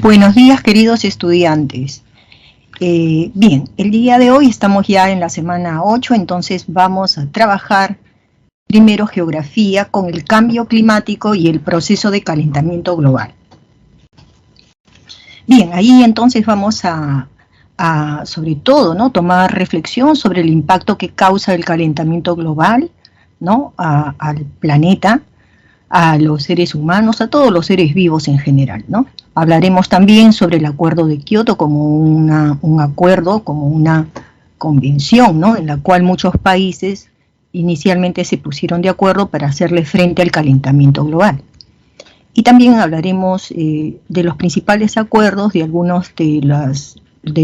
Buenos días, queridos estudiantes. Bien, el día de hoy estamos ya en la semana 8, entonces vamos a trabajar primero geografía con el cambio climático y el proceso de calentamiento global. Bien, ahí entonces vamos a sobre todo, ¿no?, tomar reflexión sobre el impacto que causa el calentamiento global, ¿no?, al planeta, a los seres humanos, a todos los seres vivos en general, ¿no? Hablaremos también sobre el Acuerdo de Kioto como un acuerdo, como una convención, ¿no?, en la cual muchos países inicialmente se pusieron de acuerdo para hacerle frente al calentamiento global. Y también hablaremos de los principales acuerdos, de algunos de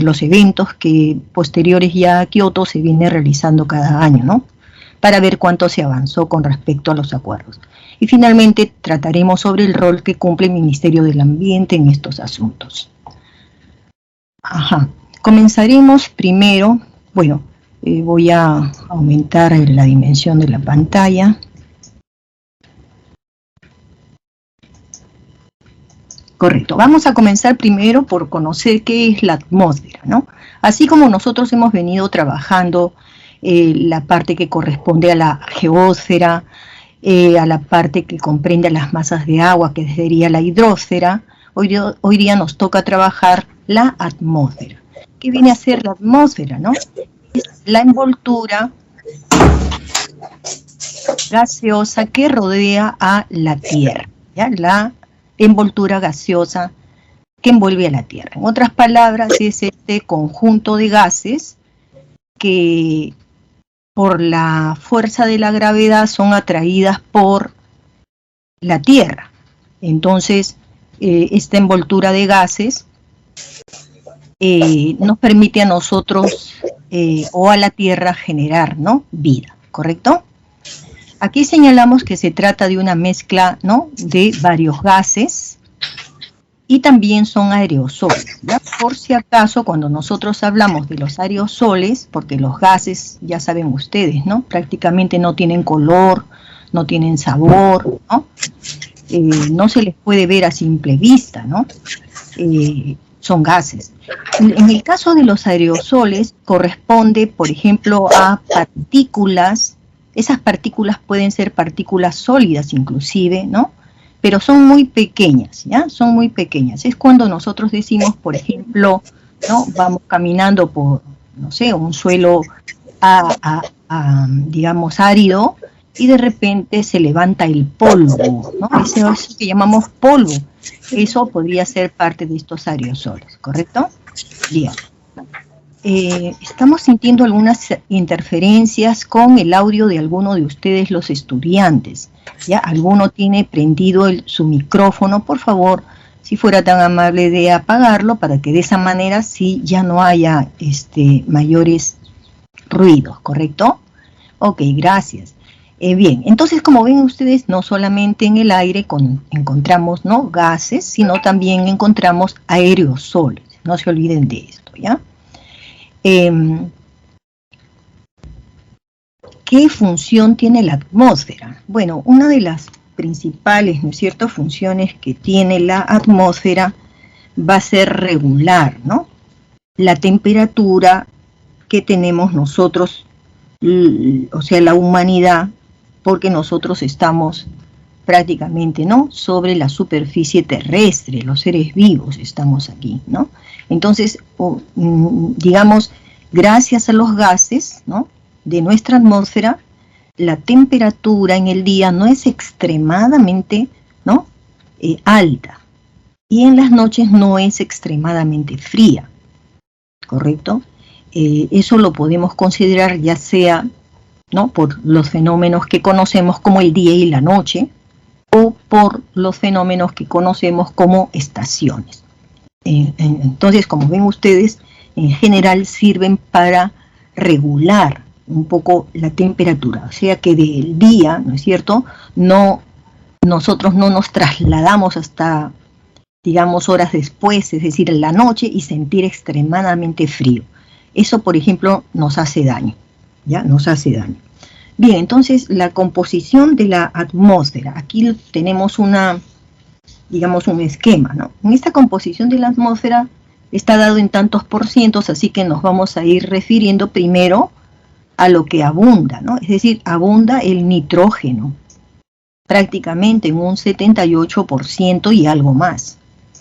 los eventos que posteriores ya a Kioto se viene realizando cada año, ¿no?, para ver cuánto se avanzó con respecto a los acuerdos. Y finalmente trataremos sobre el rol que cumple el Ministerio del Ambiente en estos asuntos. Comenzaremos primero, bueno, voy a aumentar la dimensión de la pantalla. Correcto, vamos a comenzar primero por conocer qué es la atmósfera, ¿no? Así como nosotros hemos venido trabajando la parte que corresponde a la geósfera, a la parte que comprende a las masas de agua, que sería la hidrosfera, hoy día nos toca trabajar la atmósfera. ¿Qué viene a ser la atmósfera, no? Es la envoltura gaseosa que rodea a la Tierra, ¿ya? La envoltura gaseosa que envuelve a la Tierra. En otras palabras, es este conjunto de gases que por la fuerza de la gravedad son atraídas por la Tierra. Entonces, esta envoltura de gases nos permite a nosotros o a la Tierra generar, ¿no?, vida, ¿correcto? Aquí señalamos que se trata de una mezcla, ¿no?, de varios gases y también son aerosoles, ¿ya? Por si acaso, cuando nosotros hablamos de los aerosoles, porque los gases, ya saben ustedes, ¿no?, prácticamente no tienen color, no tienen sabor, ¿no? No se les puede ver a simple vista, ¿no? Son gases. En el caso de los aerosoles, corresponde, por ejemplo, a partículas. Esas partículas pueden ser partículas sólidas inclusive, ¿no?, pero son muy pequeñas, ¿ya? Son muy pequeñas. Es cuando nosotros decimos, por ejemplo, ¿no?, vamos caminando por, no sé, un suelo, digamos, árido, y de repente se levanta el polvo, ¿no? Eso que llamamos polvo. Eso podría ser parte de estos aerosoles, ¿correcto? Bien. Estamos sintiendo algunas interferencias con el audio de alguno de ustedes, los estudiantes, ¿ya? Alguno tiene prendido su micrófono. Por favor, si fuera tan amable de apagarlo, para que de esa manera sí ya no haya mayores ruidos, ¿correcto? Ok, gracias. Bien, entonces, como ven ustedes, no solamente en el aire encontramos, ¿no?, gases, sino también encontramos aerosoles. No se olviden de esto, ¿ya? ¿Qué función tiene la atmósfera? Bueno, una de las principales, ¿no es cierto?, funciones que tiene la atmósfera va a ser regular, ¿no?, la temperatura que tenemos nosotros, o sea, la humanidad, porque nosotros estamos prácticamente, ¿no?, sobre la superficie terrestre, los seres vivos estamos aquí, ¿no? Entonces, digamos, gracias a los gases, ¿no?, de nuestra atmósfera, la temperatura en el día no es extremadamente, ¿no?, alta, y en las noches no es extremadamente fría, ¿correcto? Eso lo podemos considerar ya sea, ¿no?, por los fenómenos que conocemos como el día y la noche, o por los fenómenos que conocemos como estaciones. Entonces, como ven ustedes, en general sirven para regular un poco la temperatura, o sea que del día, ¿no es cierto?, nosotros no nos trasladamos hasta, digamos, horas después, es decir, en la noche, y sentir extremadamente frío. Eso, por ejemplo, nos hace daño, ¿ya? Nos hace daño. Bien, entonces, la composición de la atmósfera. Aquí tenemos una digamos, un esquema, ¿no? En esta composición de la atmósfera está dado en tantos por cientos, así que nos vamos a ir refiriendo primero a lo que abunda, ¿no? Es decir, abunda el nitrógeno, prácticamente en un 78% y algo más,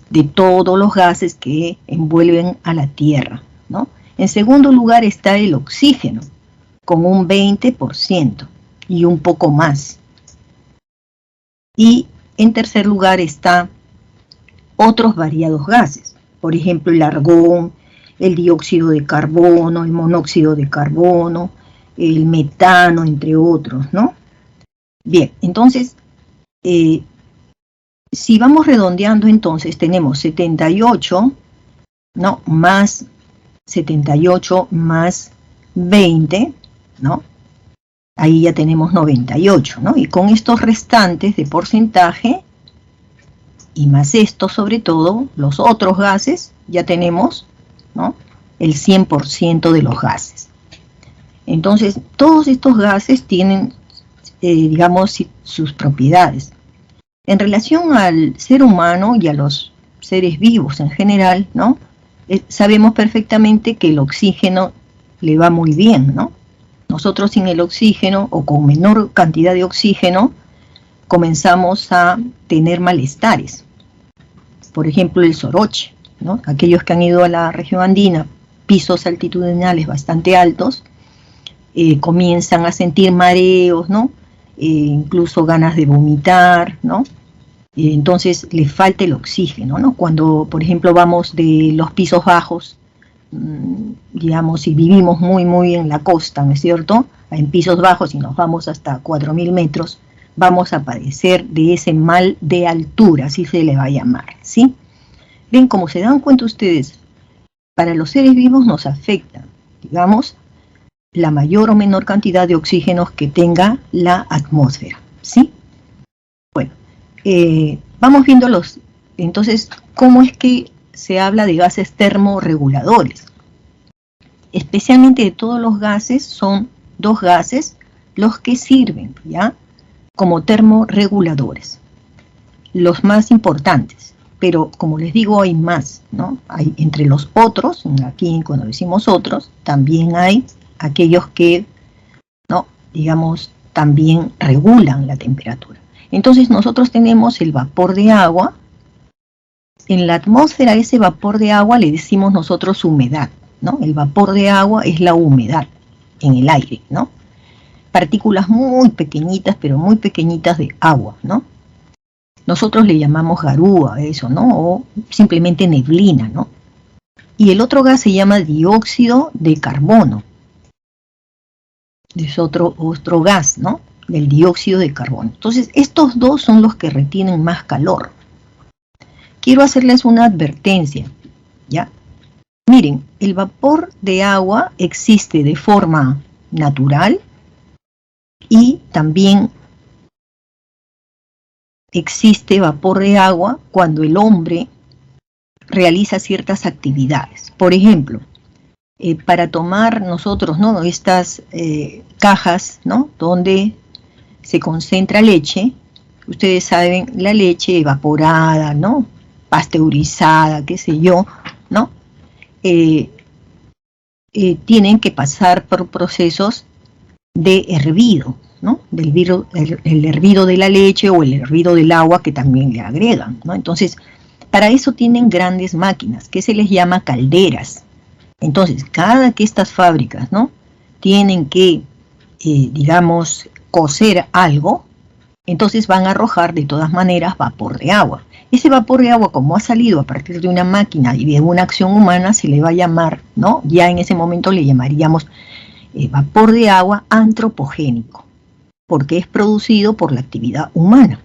de todos los gases que envuelven a la Tierra, ¿no? En segundo lugar está el oxígeno, con un 20% y un poco más. Y en tercer lugar está otros variados gases, por ejemplo el argón, el dióxido de carbono, el monóxido de carbono, el metano, entre otros, ¿no? Bien, entonces, si vamos redondeando, entonces tenemos 78, ¿no? Más 78 más 20, ¿no? Ahí ya tenemos 98, ¿no? Y con estos restantes de porcentaje, y más esto sobre todo, los otros gases, ya tenemos, ¿no?, el 100% de los gases. Entonces, todos estos gases tienen, digamos, sus propiedades. En relación al ser humano y a los seres vivos en general, ¿no?, sabemos perfectamente que el oxígeno le va muy bien, ¿no? Nosotros sin el oxígeno o con menor cantidad de oxígeno comenzamos a tener malestares. Por ejemplo, el soroche, ¿no? Aquellos que han ido a la región andina, pisos altitudinales bastante altos, comienzan a sentir mareos, ¿no? Incluso ganas de vomitar, ¿no? Entonces les falta el oxígeno, ¿no? Cuando, por ejemplo, vamos de los pisos bajos, digamos, y vivimos muy en la costa, ¿no es cierto?, en pisos bajos y nos vamos hasta 4.000 metros, vamos a padecer de ese mal de altura, así se le va a llamar, ¿sí? Ven, como se dan cuenta ustedes, para los seres vivos nos afecta, digamos, la mayor o menor cantidad de oxígenos que tenga la atmósfera, ¿sí? Bueno, vamos viendo entonces, ¿cómo es que se habla de gases termorreguladores? Especialmente de todos los gases, son dos gases los que sirven, ¿ya?, como termorreguladores, los más importantes, pero como les digo hay más, ¿no? Hay entre los otros, aquí cuando decimos otros, también hay aquellos que, ¿no?, digamos, también regulan la temperatura. Entonces nosotros tenemos el vapor de agua. En la atmósfera ese vapor de agua le decimos nosotros humedad, ¿no? El vapor de agua es la humedad en el aire, ¿no? Partículas muy pequeñitas, pero muy pequeñitas de agua, ¿no? Nosotros le llamamos garúa a eso, ¿no? O simplemente neblina, ¿no? Y el otro gas se llama dióxido de carbono. Es otro gas, ¿no?, del dióxido de carbono. Entonces, estos dos son los que retienen más calor. Quiero hacerles una advertencia, ¿ya? Miren, el vapor de agua existe de forma natural y también existe vapor de agua cuando el hombre realiza ciertas actividades. Por ejemplo, para tomar nosotros, ¿no?, estas cajas, ¿no?, donde se concentra leche, ustedes saben, la leche evaporada, ¿no?, pasteurizada, qué sé yo, ¿no?, tienen que pasar por procesos de hervido, ¿no?, el hervido de la leche o el hervido del agua que también le agregan, ¿no? Entonces, para eso tienen grandes máquinas, que se les llama calderas. Entonces, cada que estas fábricas, ¿no?, tienen que, digamos, cocer algo, entonces van a arrojar de todas maneras vapor de agua. Ese vapor de agua, como ha salido a partir de una máquina y de una acción humana, se le va a llamar, ¿no?, ya en ese momento le llamaríamos vapor de agua antropogénico, porque es producido por la actividad humana.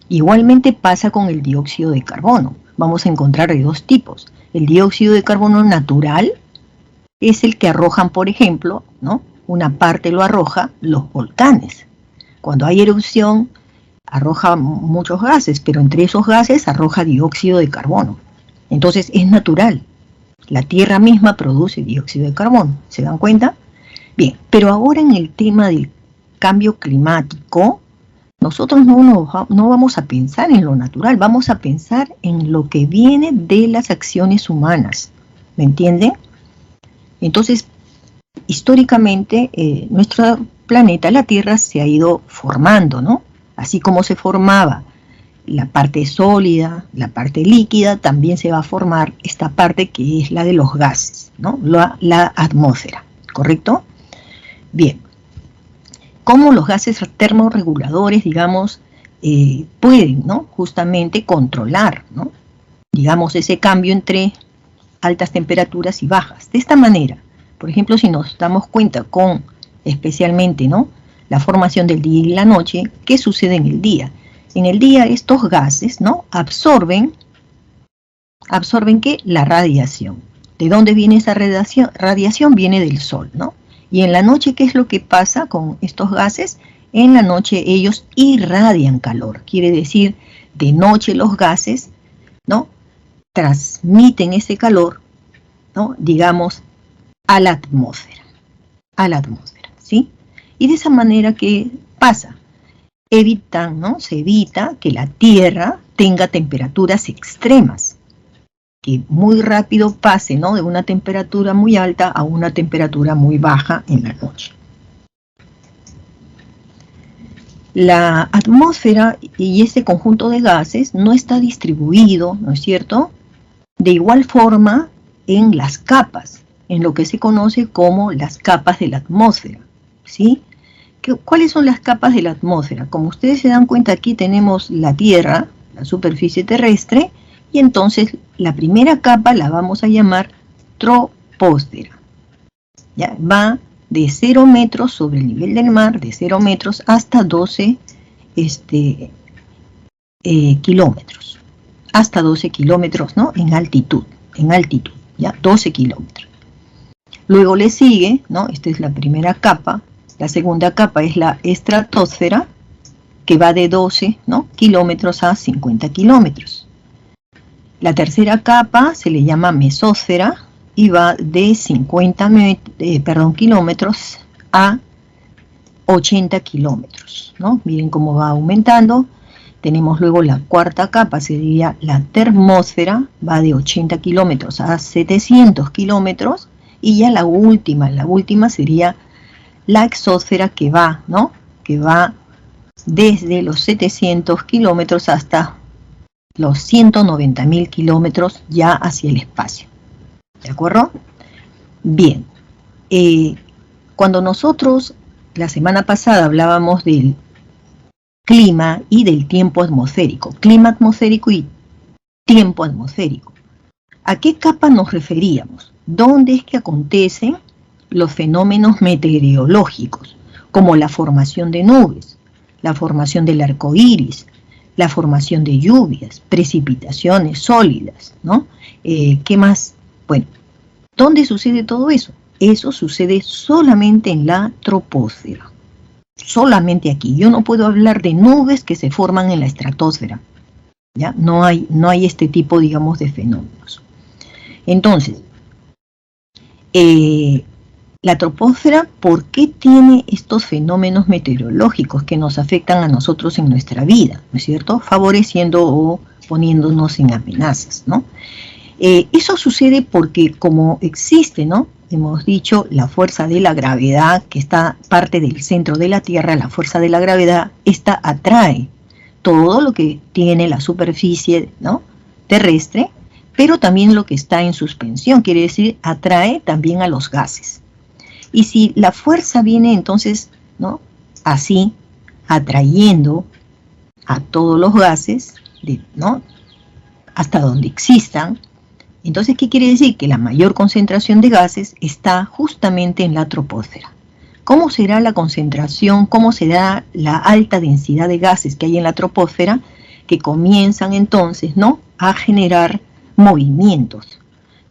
Igualmente pasa con el dióxido de carbono. Vamos a encontrar de dos tipos. El dióxido de carbono natural es el que arrojan, por ejemplo, ¿no?, una parte lo arroja los volcanes. Cuando hay erupción, arroja muchos gases, pero entre esos gases arroja dióxido de carbono. Entonces es natural. La Tierra misma produce dióxido de carbono. ¿Se dan cuenta? Bien, pero ahora en el tema del cambio climático, nosotros no vamos a pensar en lo natural, vamos a pensar en lo que viene de las acciones humanas, ¿me entienden? Entonces, históricamente, nuestro planeta, la Tierra, se ha ido formando, ¿no? Así como se formaba la parte sólida, la parte líquida, también se va a formar esta parte que es la de los gases, ¿no? La atmósfera, ¿correcto? Bien. ¿Cómo los gases termorreguladores, digamos, pueden, ¿no? Justamente controlar, ¿no? Digamos, ese cambio entre altas temperaturas y bajas? De esta manera, por ejemplo, si nos damos cuenta con especialmente, ¿no?, la formación del día y la noche, ¿qué sucede en el día? En el día estos gases, ¿no?, absorben ¿qué? La radiación. ¿De dónde viene esa radiación? Radiación viene del sol, ¿no? Y en la noche, ¿qué es lo que pasa con estos gases? En la noche ellos irradian calor. Quiere decir, de noche los gases, ¿no?, transmiten ese calor, ¿no?, digamos, a la atmósfera, ¿sí? Y de esa manera, ¿qué pasa? Se evita que la Tierra tenga temperaturas extremas, que muy rápido pase, ¿no?, de una temperatura muy alta a una temperatura muy baja en la noche. La atmósfera y este conjunto de gases no está distribuido, ¿no es cierto?, de igual forma en las capas, en lo que se conoce como las capas de la atmósfera, ¿sí? ¿Cuáles son las capas de la atmósfera? Como ustedes se dan cuenta, aquí tenemos la Tierra, la superficie terrestre, y entonces la primera capa la vamos a llamar troposfera. ¿Ya? Va de 0 metros sobre el nivel del mar, de 0 metros hasta 12 kilómetros. Hasta 12 kilómetros, ¿no?, en altitud, ¿ya? 12 kilómetros. Luego le sigue, ¿no?, esta es la primera capa. La segunda capa es la estratosfera, que va de 12, ¿no?, kilómetros a 50 kilómetros. La tercera capa se le llama mesósfera y va de 50 kilómetros a 80 kilómetros, ¿no? Miren cómo va aumentando. Tenemos luego la cuarta capa, sería la termósfera, va de 80 kilómetros a 700 kilómetros. Y ya la última sería la exósfera, que va, ¿no?, que va desde los 700 kilómetros hasta los 190.000 kilómetros ya hacia el espacio. ¿De acuerdo? Bien. Cuando nosotros la semana pasada hablábamos del clima y del tiempo atmosférico, clima atmosférico y tiempo atmosférico, ¿a qué capa nos referíamos? ¿Dónde es que acontecen los fenómenos meteorológicos, como la formación de nubes, la formación del arco iris, la formación de lluvias, precipitaciones sólidas, ¿no? ¿Qué más? Bueno, ¿dónde sucede todo eso? Eso sucede solamente en la troposfera, solamente aquí. Yo no puedo hablar de nubes que se forman en la estratosfera, ¿ya? No hay este tipo, digamos, de fenómenos. Entonces, la troposfera, ¿por qué tiene estos fenómenos meteorológicos que nos afectan a nosotros en nuestra vida, ¿no es cierto?, favoreciendo o poniéndonos en amenazas, ¿no? Eso sucede porque, como existe, ¿no?, hemos dicho, la fuerza de la gravedad, que está parte del centro de la Tierra, la fuerza de la gravedad, esta atrae todo lo que tiene la superficie, ¿no?, terrestre, pero también lo que está en suspensión, quiere decir, atrae también a los gases. Y si la fuerza viene entonces, ¿no?, así, atrayendo a todos los gases, ¿no?, hasta donde existan, entonces, ¿qué quiere decir? Que la mayor concentración de gases está justamente en la troposfera. ¿Cómo será la concentración? ¿Cómo será la alta densidad de gases que hay en la troposfera? Que comienzan entonces, ¿no?, a generar movimientos,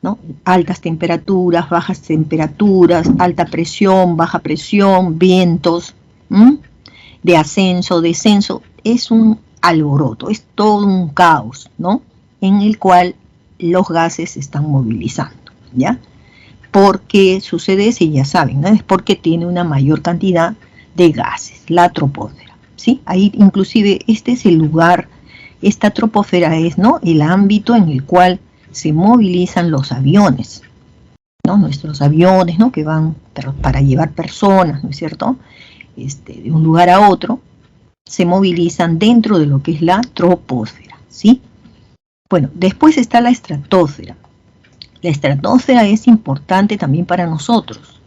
¿no? Altas temperaturas, bajas temperaturas, alta presión, baja presión, vientos, de ascenso, descenso. Es un alboroto, es todo un caos, ¿no?, en el cual los gases se están movilizando, ¿ya? ¿Por qué sucede eso? Ya saben, ¿no? Es porque tiene una mayor cantidad de gases, la troposfera, ¿sí? Ahí inclusive este es el lugar, esta troposfera es, ¿no?, el ámbito en el cual se movilizan los aviones, ¿no? Nuestros aviones, ¿no?, que van para llevar personas, ¿no es cierto?, de un lugar a otro, se movilizan dentro de lo que es la troposfera, ¿sí? Bueno, después está la estratosfera. La estratosfera es importante también para nosotros.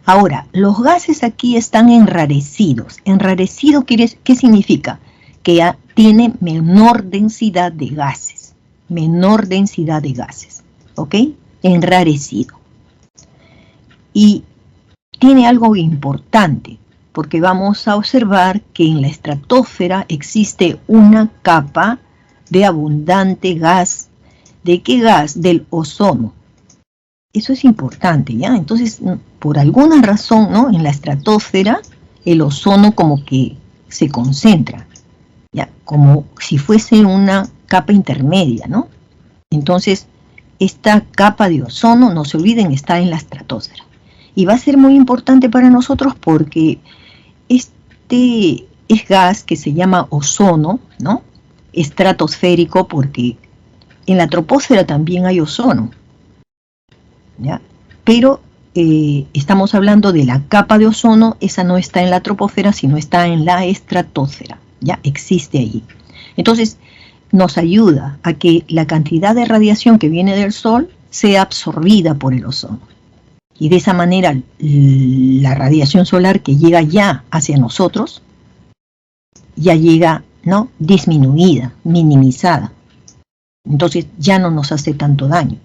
Ahora, los gases aquí están enrarecidos. Enrarecido, ¿qué significa? Que ya tiene menor densidad de gases. Menor densidad de gases, ¿ok? Enrarecido. Y tiene algo importante, porque vamos a observar que en la estratosfera existe una capa de abundante gas. ¿De qué gas? Del ozono. Eso es importante, ¿ya? Entonces, por alguna razón, ¿no?, en la estratosfera, el ozono como que se concentra, ¿ya? Como si fuese una capa intermedia, ¿no? Entonces, esta capa de ozono, no se olviden, está en la estratosfera. Y va a ser muy importante para nosotros porque este es gas que se llama ozono, ¿no?, estratosférico, porque en la troposfera también hay ozono, ¿ya? Pero estamos hablando de la capa de ozono, esa no está en la troposfera, sino está en la estratosfera, ¿ya? Existe allí. Entonces, nos ayuda a que la cantidad de radiación que viene del Sol sea absorbida por el ozono. Y de esa manera, la radiación solar que llega ya hacia nosotros, ya llega, ¿no?, disminuida, minimizada. Entonces ya no nos hace tanto daño,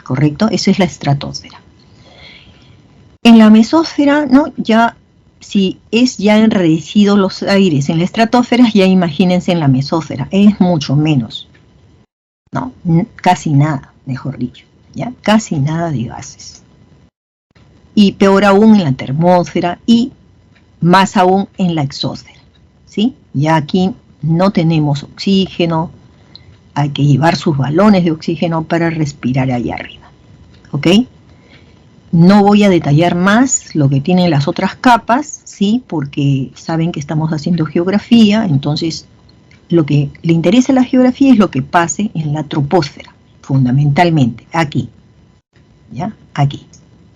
¿correcto? Eso es la estratosfera. En la mesósfera, ¿no?, ya, si es ya enrarecido los aires en la estratosfera, ya imagínense en la mesósfera, es mucho menos, ¿no? Casi nada, mejor dicho, ¿ya? Casi nada de gases. Y peor aún en la termósfera y más aún en la exósfera, ¿sí? Ya aquí no tenemos oxígeno, hay que llevar sus balones de oxígeno para respirar allá arriba, ¿ok? No voy a detallar más lo que tienen las otras capas, ¿sí? Porque saben que estamos haciendo geografía, entonces lo que le interesa a la geografía es lo que pase en la troposfera, fundamentalmente, aquí, ¿ya? Aquí.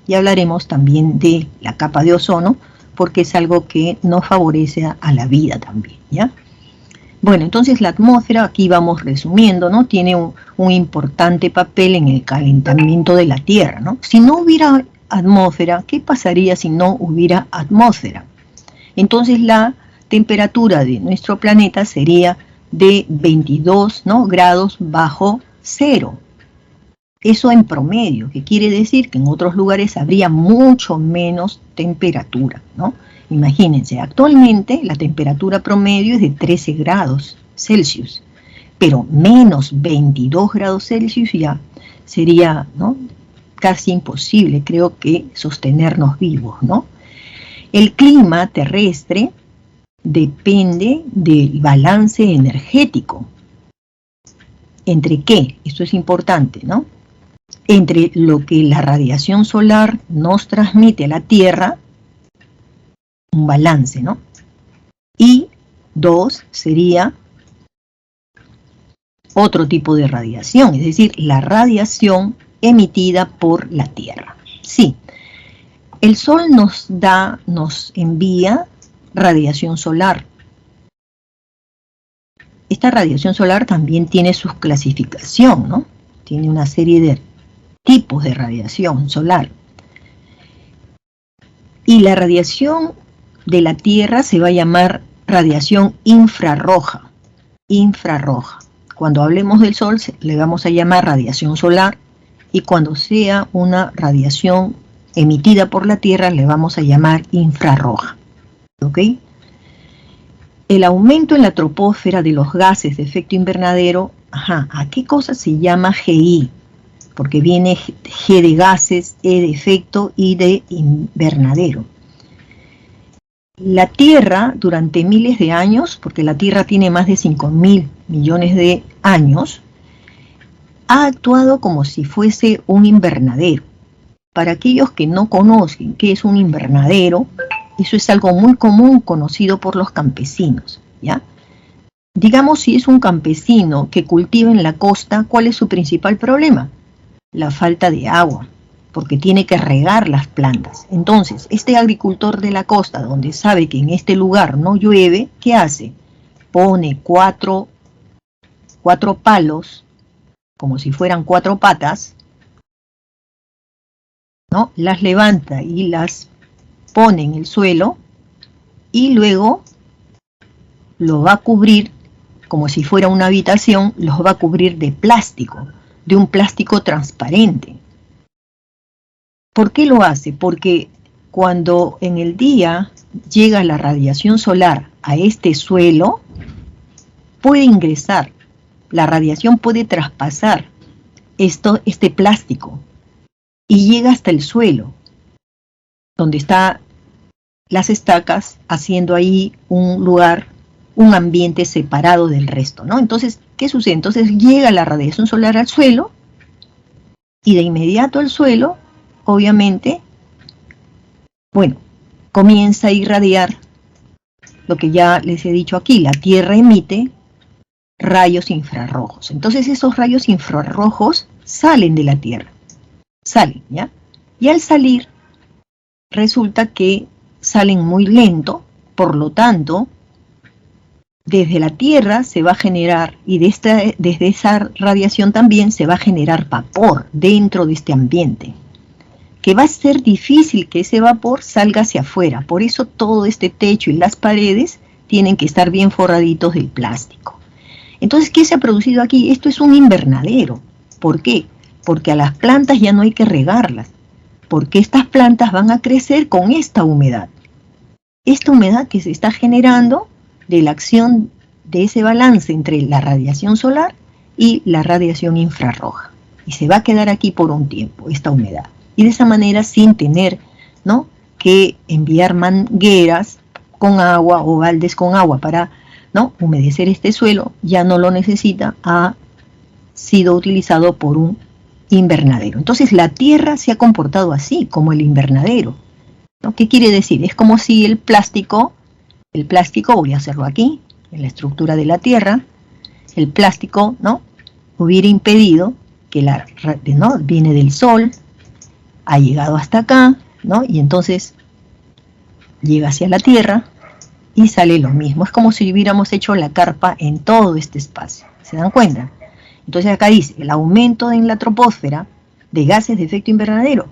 Y hablaremos también de la capa de ozono, porque es algo que nos favorece a la vida también, ¿ya? Bueno, entonces la atmósfera, aquí vamos resumiendo, ¿no?, tiene un importante papel en el calentamiento de la Tierra, ¿no? Si no hubiera atmósfera, ¿qué pasaría si no hubiera atmósfera? Entonces la temperatura de nuestro planeta sería de 22, ¿no?, grados bajo cero. Eso en promedio, que quiere decir que en otros lugares habría mucho menos temperatura, ¿no? Imagínense, actualmente la temperatura promedio es de 13 grados Celsius, pero menos 22 grados Celsius ya sería, ¿no?, casi imposible, creo que, sostenernos vivos, ¿no? El clima terrestre depende del balance energético. ¿Entre qué? Esto es importante, ¿no? Entre lo que la radiación solar nos transmite a la Tierra, un balance, ¿no? Y dos, sería otro tipo de radiación, es decir, la radiación emitida por la Tierra. Sí, el Sol nos envía radiación solar. Esta radiación solar también tiene su clasificación, ¿no? Tiene una serie de tipos de radiación solar. Y la radiación de la Tierra se va a llamar radiación infrarroja. Infrarroja. Cuando hablemos del Sol le vamos a llamar radiación solar, y cuando sea una radiación emitida por la Tierra le vamos a llamar infrarroja. ¿Ok? El aumento en la troposfera de los gases de efecto invernadero, ¿a qué cosa se llama GI? Porque viene G de gases, E de efecto y de invernadero. La Tierra, durante miles de años, porque la Tierra tiene más de 5.000 millones de años, ha actuado como si fuese un invernadero. Para aquellos que no conocen qué es un invernadero, Eso es algo muy común, conocido por los campesinos, ¿ya? Digamos, si es un campesino que cultiva en la costa, ¿cuál es su principal problema? La falta de agua, porque tiene que regar las plantas. Entonces, este agricultor de la costa, donde sabe que en este lugar no llueve, ¿qué hace? Pone cuatro palos, como si fueran 4 patas, ¿no? Las levanta y las pone en el suelo y luego lo va a cubrir, como si fuera una habitación, los va a cubrir de plástico, de un plástico transparente. ¿Por qué lo hace? Porque cuando en el día llega la radiación solar a este suelo, puede ingresar, la radiación puede traspasar este plástico y llega hasta el suelo, donde están las estacas, haciendo ahí un lugar, un ambiente separado del resto, ¿no? Entonces, ¿qué sucede? Entonces llega la radiación solar al suelo y de inmediato al suelo, obviamente, bueno, comienza a irradiar lo que ya les he dicho aquí, la Tierra emite rayos infrarrojos. Entonces esos rayos infrarrojos salen de la Tierra, salen, ¿ya? Y al salir, resulta que salen muy lento, por lo tanto, desde la Tierra se va a generar, y desde esa radiación también se va a generar vapor dentro de este ambiente, que va a ser difícil que ese vapor salga hacia afuera. Por eso todo este techo y las paredes tienen que estar bien forraditos del plástico. Entonces, ¿qué se ha producido aquí? Esto es un invernadero. ¿Por qué? Porque a las plantas ya no hay que regarlas, porque estas plantas van a crecer con esta humedad. Esta humedad que se está generando de la acción de ese balance entre la radiación solar y la radiación infrarroja. Y se va a quedar aquí por un tiempo, esta humedad. Y de esa manera, sin tener, ¿no?, que enviar mangueras con agua o baldes con agua para, ¿no?, humedecer este suelo, ya no lo necesita, ha sido utilizado por un invernadero. Entonces la Tierra se ha comportado así, como el invernadero, ¿no? ¿Qué quiere decir? Es como si el plástico, voy a hacerlo aquí, en la estructura de la Tierra, el plástico, ¿no?, hubiera impedido que ¿no?, viene del Sol, ha llegado hasta acá, ¿no?, y entonces llega hacia la Tierra y sale lo mismo. Es como si hubiéramos hecho la carpa en todo este espacio. ¿Se dan cuenta? Entonces acá dice, el aumento en la troposfera de gases de efecto invernadero,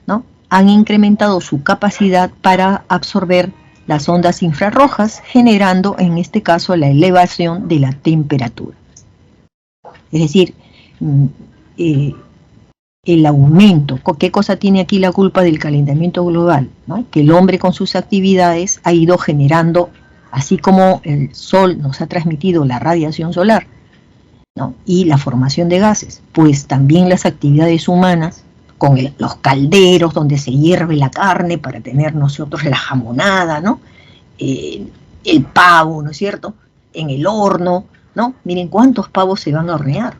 ¿no?, han incrementado su capacidad para absorber las ondas infrarrojas, generando en este caso la elevación de la temperatura. Es decir, el aumento, ¿qué cosa tiene aquí la culpa del calentamiento global? ¿No? Que el hombre con sus actividades ha ido generando, así como el Sol nos ha transmitido la radiación solar, ¿no?, y la formación de gases, pues también las actividades humanas, con los calderos donde se hierve la carne para tener nosotros la jamonada, ¿no?, el pavo, ¿no es cierto?, en el horno, ¿no? Miren cuántos pavos se van a hornear,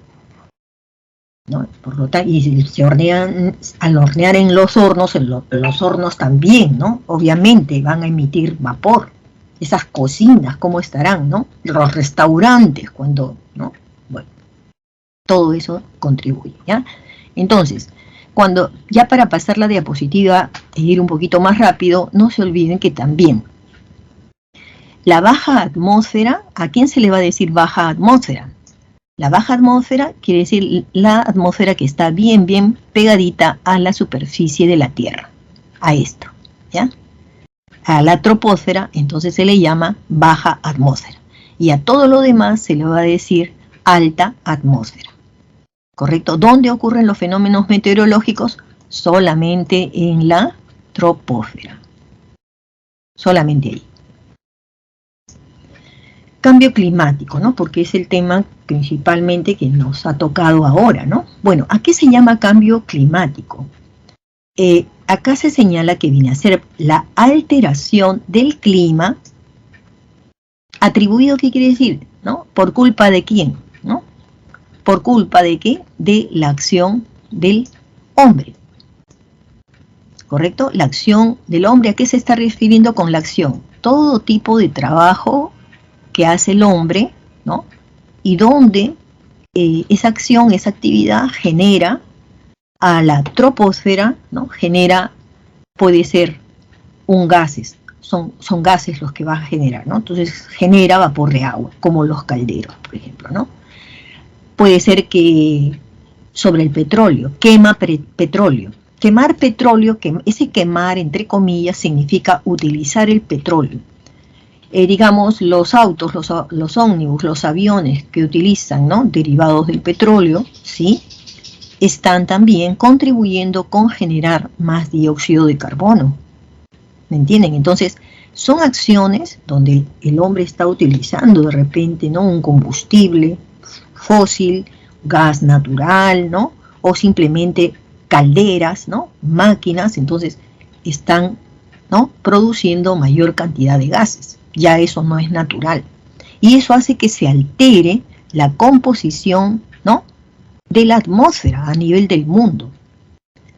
¿no? Por lo tanto, y se hornean, al hornear en los hornos también, ¿no?, obviamente van a emitir vapor. Esas cocinas, ¿cómo estarán, no? Los restaurantes, cuando, ¿no? Bueno, todo eso contribuye, ¿ya? Entonces, ya para pasar la diapositiva e ir un poquito más rápido, no se olviden que también la baja atmósfera, ¿a quién se le va a decir baja atmósfera? La baja atmósfera quiere decir la atmósfera que está bien, bien pegadita a la superficie de la Tierra, a esto, ¿ya? A la troposfera, entonces se le llama baja atmósfera. Y a todo lo demás se le va a decir alta atmósfera. ¿Correcto? ¿Dónde ocurren los fenómenos meteorológicos? Solamente en la troposfera. Solamente ahí. Cambio climático, ¿no? Porque es el tema principalmente que nos ha tocado ahora, ¿no? Bueno, ¿a qué se llama cambio climático? Acá se señala que viene a ser la alteración del clima atribuido, ¿qué quiere decir? ¿No? ¿Por culpa de quién? ¿No? ¿Por culpa de qué? De la acción del hombre. ¿correcto? La acción del hombre, ¿a qué se está refiriendo con la acción? Todo tipo de trabajo que hace el hombre, ¿no? Y donde esa acción, esa actividad genera a la troposfera, ¿no? Genera, puede ser gases, son gases los que va a generar, ¿no? Entonces genera vapor de agua, como los calderos, por ejemplo, ¿no? Puede ser que sobre el petróleo, quema petróleo. Quemar petróleo, ese quemar, entre comillas, significa utilizar el petróleo. Digamos, los autos, los ómnibus, los aviones que utilizan, ¿no? Derivados del petróleo, ¿sí? Están también contribuyendo con generar más dióxido de carbono. ¿Me entienden? Entonces, son acciones donde el hombre está utilizando de repente, ¿no? Un combustible fósil, gas natural, ¿no? O simplemente calderas, ¿no? Máquinas, entonces están, ¿no? Produciendo mayor cantidad de gases. Ya eso no es natural. Y eso hace que se altere la composición, ¿no? De la atmósfera a nivel del mundo.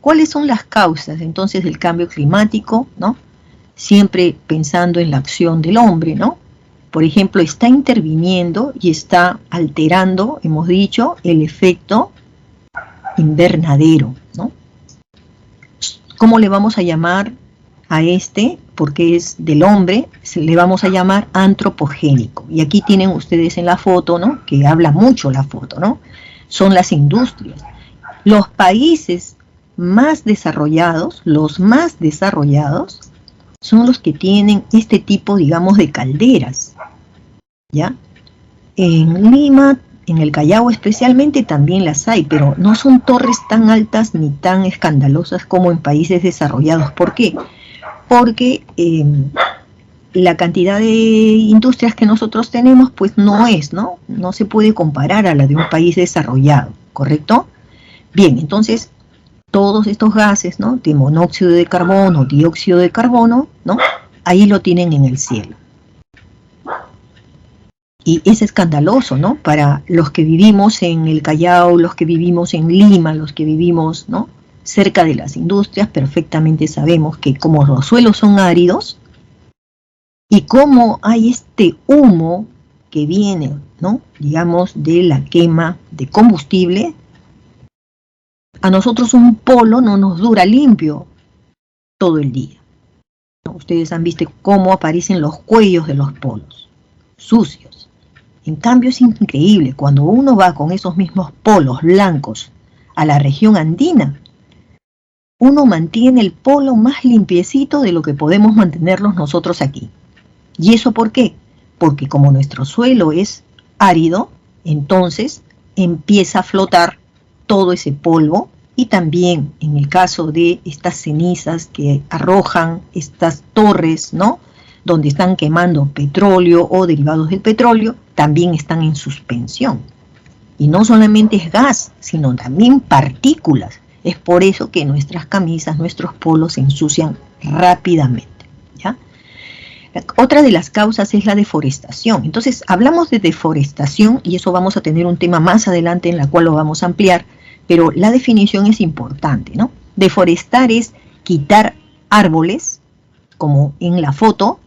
¿Cuáles son las causas entonces del cambio climático, ¿no? Siempre pensando en la acción del hombre, ¿no? Por ejemplo, está interviniendo y está alterando, hemos dicho, el efecto invernadero, ¿no? ¿Cómo le vamos a llamar a este? Porque es del hombre, le vamos a llamar antropogénico. Y aquí tienen ustedes en la foto, ¿no? Que habla mucho la foto, ¿no? Son las industrias. Los países más desarrollados, son los que tienen este tipo, digamos, de calderas, ¿ya? En Lima, en el Callao especialmente, también las hay, pero no son torres tan altas ni tan escandalosas como en países desarrollados. ¿Por qué? Porque la cantidad de industrias que nosotros tenemos, pues no se puede comparar a la de un país desarrollado, ¿correcto? Bien, entonces, todos estos gases, ¿no? De monóxido de carbono, dióxido de carbono, ¿no? Ahí lo tienen en el cielo. Y es escandaloso, ¿no? Para los que vivimos en el Callao, los que vivimos en Lima, los que vivimos, ¿no? Cerca de las industrias, perfectamente sabemos que como los suelos son áridos y como hay este humo que viene, ¿no? Digamos, de la quema de combustible, a nosotros un polo no nos dura limpio todo el día. ¿No? Ustedes han visto cómo aparecen los cuellos de los polos, sucios. En cambio es increíble, cuando uno va con esos mismos polos blancos a la región andina, uno mantiene el polo más limpiecito de lo que podemos mantenerlos nosotros aquí. ¿Y eso por qué? Porque como nuestro suelo es árido, entonces empieza a flotar todo ese polvo, y también en el caso de estas cenizas que arrojan estas torres, ¿no? Donde están quemando petróleo o derivados del petróleo, también están en suspensión. Y no solamente es gas, sino también partículas. Es por eso que nuestras camisas, nuestros polos se ensucian rápidamente, ¿ya? Otra de las causas es la deforestación. Entonces, hablamos de deforestación y eso vamos a tener un tema más adelante en la cual lo vamos a ampliar, pero la definición es importante, ¿no? Deforestar es quitar árboles, como en la foto,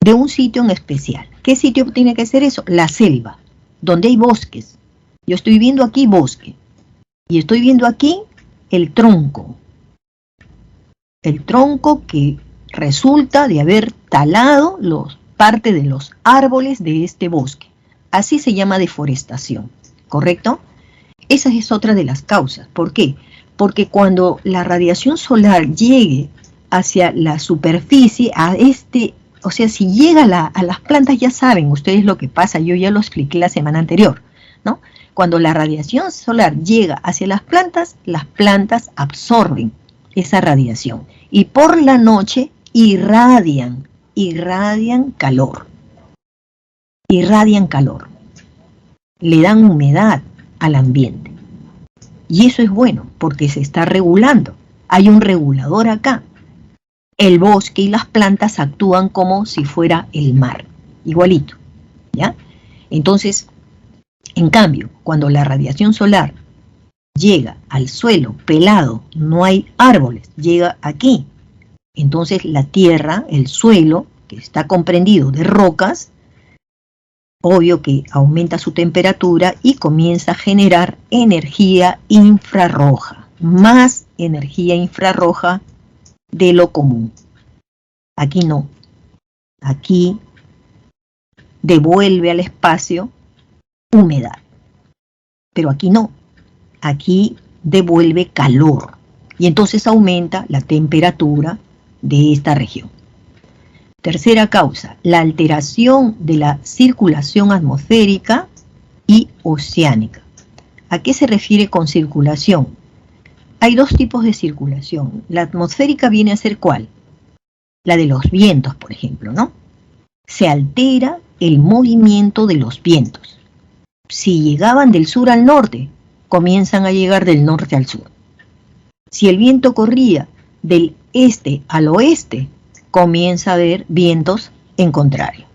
de un sitio en especial. ¿Qué sitio tiene que ser eso? La selva, donde hay bosques. Yo estoy viendo aquí bosque, y estoy viendo aquí el tronco que resulta de haber talado parte de los árboles de este bosque. Así se llama deforestación, ¿correcto? Esa es otra de las causas. ¿Por qué? Porque cuando la radiación solar llegue hacia la superficie, o sea, si llega a las plantas, ya saben ustedes lo que pasa, yo ya lo expliqué la semana anterior, ¿no? Cuando la radiación solar llega hacia las plantas absorben esa radiación y por la noche irradian calor, le dan humedad al ambiente. Y eso es bueno, porque se está regulando. Hay un regulador acá. El bosque y las plantas actúan como si fuera el mar, igualito, ¿ya? Entonces, en cambio, cuando la radiación solar llega al suelo pelado, no hay árboles, llega aquí. Entonces la tierra, el suelo, que está comprendido de rocas, obvio que aumenta su temperatura y comienza a generar energía infrarroja, más energía infrarroja de lo común. Aquí no, aquí devuelve al espacio humedad, pero aquí no, aquí devuelve calor y entonces aumenta la temperatura de esta región. Tercera causa, la alteración de la circulación atmosférica y oceánica. ¿A qué se refiere con circulación? Hay dos tipos de circulación. La atmosférica viene a ser ¿cuál? La de los vientos, por ejemplo, ¿no? Se altera el movimiento de los vientos. Si llegaban del sur al norte, comienzan a llegar del norte al sur. Si el viento corría del este al oeste, comienza a haber vientos en contrario.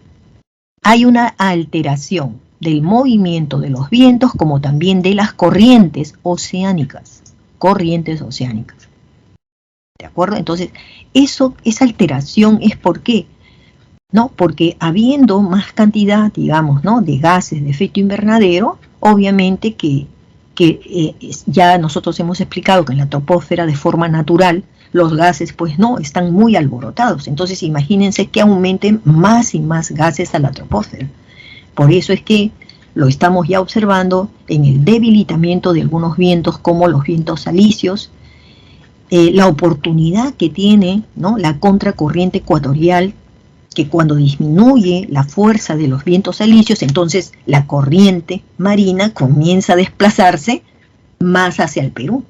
Hay una alteración del movimiento de los vientos como también de las corrientes oceánicas. ¿De acuerdo? Entonces, esa alteración es ¿por qué? ¿No? Porque habiendo más cantidad, digamos, ¿no?, de gases de efecto invernadero, obviamente que ya nosotros hemos explicado que en la troposfera de forma natural los gases pues no están muy alborotados. Entonces imagínense que aumenten más y más gases a la troposfera. Por eso es que lo estamos ya observando en el debilitamiento de algunos vientos como los vientos alisios, la oportunidad que tiene, ¿no?, la contracorriente ecuatorial, que cuando disminuye la fuerza de los vientos alisios, entonces la corriente marina comienza a desplazarse más hacia el Perú.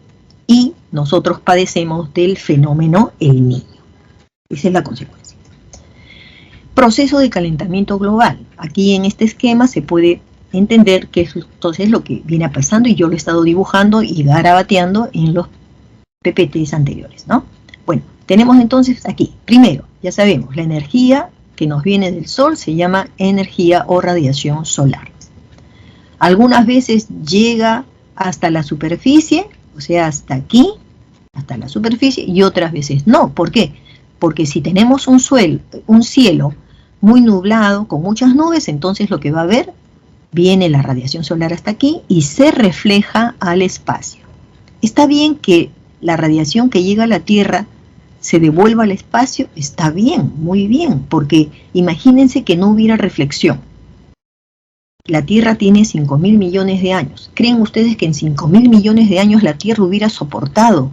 Y nosotros padecemos del fenómeno El Niño. Esa es la consecuencia. Proceso de calentamiento global. Aquí en este esquema se puede entender que es entonces lo que viene pasando y yo lo he estado dibujando y garabateando en los PPTs anteriores, ¿no? Bueno, tenemos entonces aquí, primero, ya sabemos, la energía que nos viene del Sol se llama energía o radiación solar. Algunas veces llega hasta la superficie, o sea, hasta aquí, hasta la superficie, y otras veces no. ¿Por qué? Porque si tenemos un cielo muy nublado, con muchas nubes, entonces lo que va a haber, viene la radiación solar hasta aquí y se refleja al espacio. Está bien que la radiación que llega a la Tierra se devuelva al espacio, está bien, muy bien, porque imagínense que no hubiera reflexión. La Tierra tiene 5.000 millones de años. ¿Creen ustedes que en 5.000 millones de años la Tierra hubiera soportado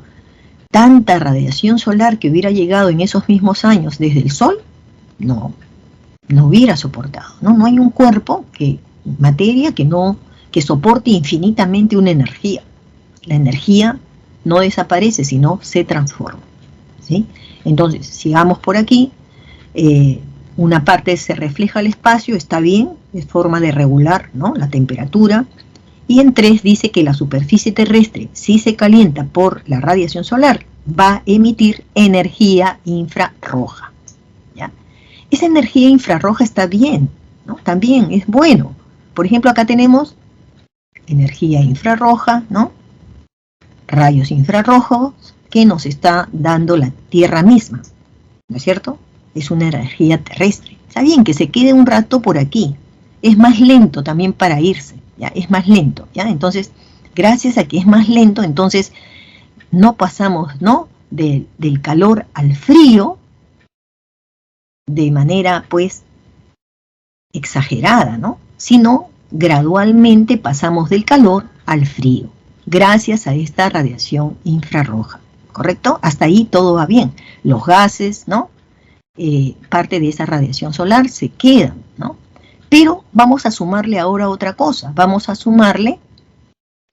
tanta radiación solar que hubiera llegado en esos mismos años desde el Sol? No, no hubiera soportado, ¿no? No hay un cuerpo, materia, que soporte infinitamente una energía. La energía no desaparece, sino se transforma, ¿sí? Entonces, sigamos por aquí. Una parte se refleja al espacio, está bien, es forma de regular, ¿no?, la temperatura. Y en 3 dice que la superficie terrestre, si se calienta por la radiación solar, va a emitir energía infrarroja, ¿ya? Esa energía infrarroja está bien, ¿no? También es bueno. Por ejemplo, acá tenemos energía infrarroja, ¿no?, rayos infrarrojos que nos está dando la Tierra misma, ¿no es cierto? Es una energía terrestre. Está bien que se quede un rato por aquí. Es más lento también para irse, ¿ya? Es más lento, ¿ya? Entonces, gracias a que es más lento, entonces no pasamos, ¿no?, del calor al frío de manera, pues, exagerada, ¿no?, sino gradualmente pasamos del calor al frío, gracias a esta radiación infrarroja, ¿correcto? Hasta ahí todo va bien. Los gases, ¿no?, parte de esa radiación solar se quedan, ¿no? Pero vamos a sumarle ahora otra cosa, vamos a sumarle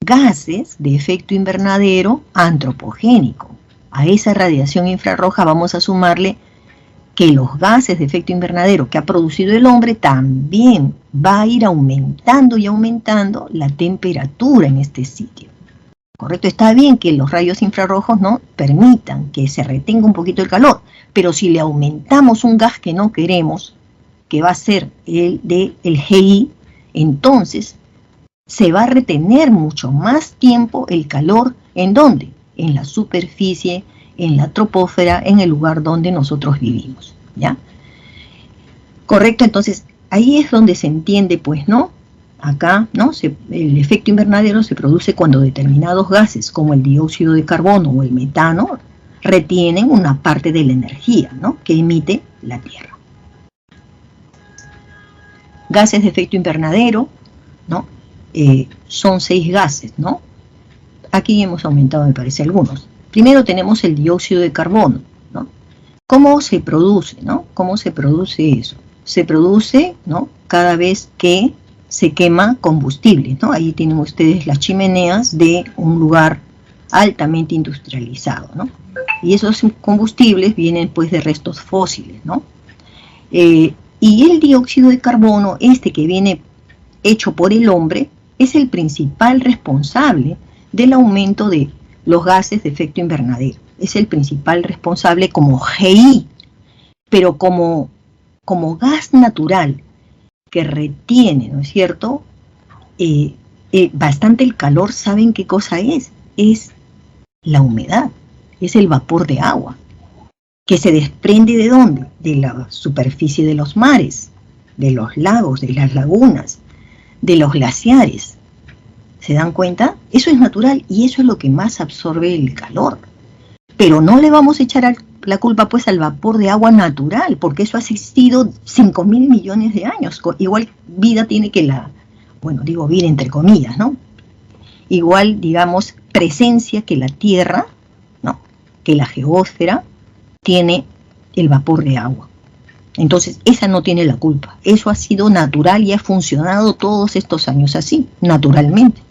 gases de efecto invernadero antropogénico. A esa radiación infrarroja vamos a sumarle que los gases de efecto invernadero que ha producido el hombre también va a ir aumentando y aumentando la temperatura en este sitio. ¿Correcto? Está bien que los rayos infrarrojos no permitan que se retenga un poquito el calor, pero si le aumentamos un gas que no queremos, que va a ser el GI, entonces se va a retener mucho más tiempo el calor. ¿En dónde? En la superficie, en la troposfera, en el lugar donde nosotros vivimos, ¿ya? Correcto, entonces ahí es donde se entiende, pues, ¿no? Acá, ¿no? El efecto invernadero se produce cuando determinados gases, como el dióxido de carbono o el metano, retienen una parte de la energía, ¿no?, que emite la Tierra. Gases de efecto invernadero, ¿no? Son 6 gases, ¿no? Aquí hemos aumentado, me parece, algunos. Primero tenemos el dióxido de carbono, ¿no? ¿Cómo se produce, no? ¿Cómo se produce eso? Se produce, ¿no?, cada vez que se quema combustible, ¿no? Ahí tienen ustedes las chimeneas de un lugar altamente industrializado, ¿no? Y esos combustibles vienen, pues, de restos fósiles, ¿no? Y el dióxido de carbono, que viene hecho por el hombre, es el principal responsable del aumento de los gases de efecto invernadero. Es el principal responsable como GI, pero como gas natural que retiene, ¿no es cierto?, bastante el calor. ¿Saben qué cosa es? Es la humedad, es el vapor de agua, que se desprende ¿de dónde? De la superficie de los mares, de los lagos, de las lagunas, de los glaciares. ¿Se dan cuenta? Eso es natural y eso es lo que más absorbe el calor. Pero no le vamos a echar la culpa, pues, al vapor de agua natural, porque eso ha existido 5.000 millones de años. Igual vida tiene que bueno, digo vida entre comillas, ¿no? Igual, digamos, presencia que la Tierra, ¿no?, que la geósfera tiene el vapor de agua. Entonces, esa no tiene la culpa. Eso ha sido natural y ha funcionado todos estos años así, naturalmente.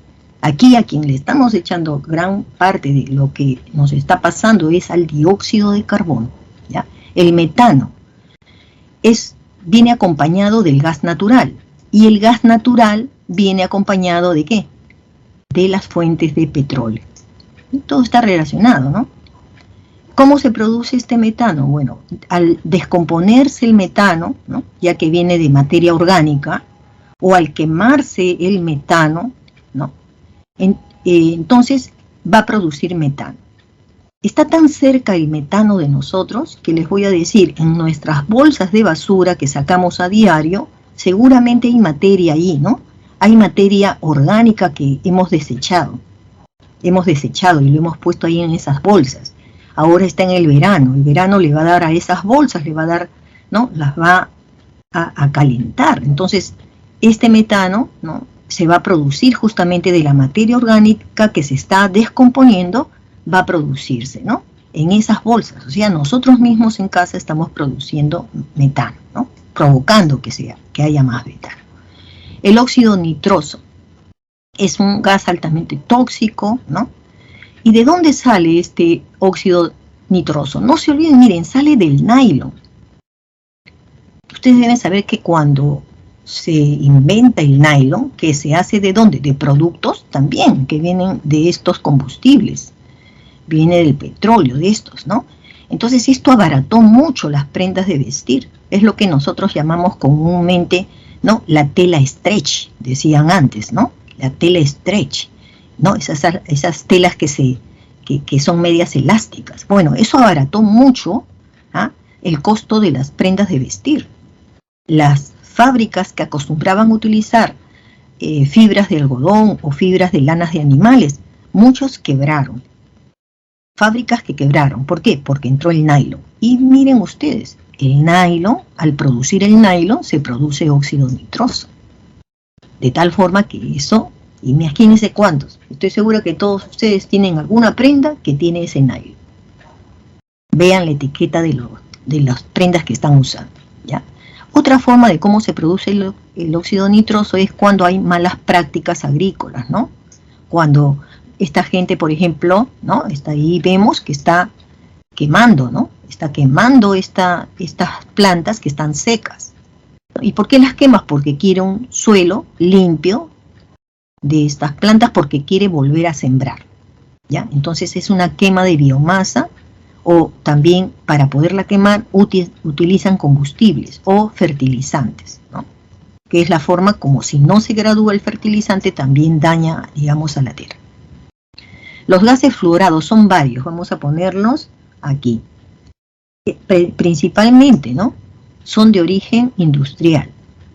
Aquí a quien le estamos echando gran parte de lo que nos está pasando es al dióxido de carbono, ¿ya? El metano viene acompañado del gas natural, y el gas natural viene acompañado ¿de qué? De las fuentes de petróleo. Todo está relacionado, ¿no? ¿Cómo se produce este metano? Bueno, al descomponerse el metano, ¿no?, ya que viene de materia orgánica, o al quemarse el metano, ¿no?, entonces va a producir metano. Está tan cerca el metano de nosotros que les voy a decir, en nuestras bolsas de basura que sacamos a diario, seguramente hay materia ahí, ¿no? Hay materia orgánica que hemos desechado y lo hemos puesto ahí en esas bolsas. Ahora está en el verano le va a dar a esas bolsas, ¿no?, las va a calentar. Entonces, este metano, ¿no?, se va a producir justamente de la materia orgánica que se está descomponiendo, va a producirse, ¿no?, en esas bolsas. O sea, nosotros mismos en casa estamos produciendo metano, ¿no?, provocando que haya más metano. El óxido nitroso es un gas altamente tóxico, ¿no? ¿Y de dónde sale este óxido nitroso? No se olviden, miren, sale del nylon. Ustedes deben saber que cuando se inventa el nylon, que se hace ¿de dónde? De productos también, que vienen de estos combustibles. Viene del petróleo, de estos, ¿no? Entonces esto abarató mucho las prendas de vestir. Es lo que nosotros llamamos comúnmente, ¿no?, la tela stretch, decían antes, ¿no? La tela stretch, ¿no? Esas telas que son medias elásticas. Bueno, eso abarató mucho el costo de las prendas de vestir. Las fábricas que acostumbraban a utilizar fibras de algodón o fibras de lanas de animales, muchos quebraron. Fábricas que quebraron. ¿Por qué? Porque entró el nylon. Y miren ustedes, el nylon, al producir el nylon, se produce óxido nitroso. De tal forma que eso, y imagínense cuántos, estoy segura que todos ustedes tienen alguna prenda que tiene ese nylon. Vean la etiqueta de las prendas que están usando, ¿ya? Otra forma de cómo se produce el óxido nitroso es cuando hay malas prácticas agrícolas, ¿no? Cuando esta gente, por ejemplo, ¿no?, está ahí, vemos que está quemando, ¿no? Está quemando estas plantas que están secas. ¿Y por qué las quemas? Porque quiere un suelo limpio de estas plantas, porque quiere volver a sembrar, ¿ya? Entonces es una quema de biomasa, o también para poderla quemar utilizan combustibles o fertilizantes, ¿no?, que es la forma como si no se gradúa el fertilizante también daña, digamos, a la tierra. Los gases fluorados son varios, vamos a ponerlos aquí. Principalmente, ¿no? Son de origen industrial,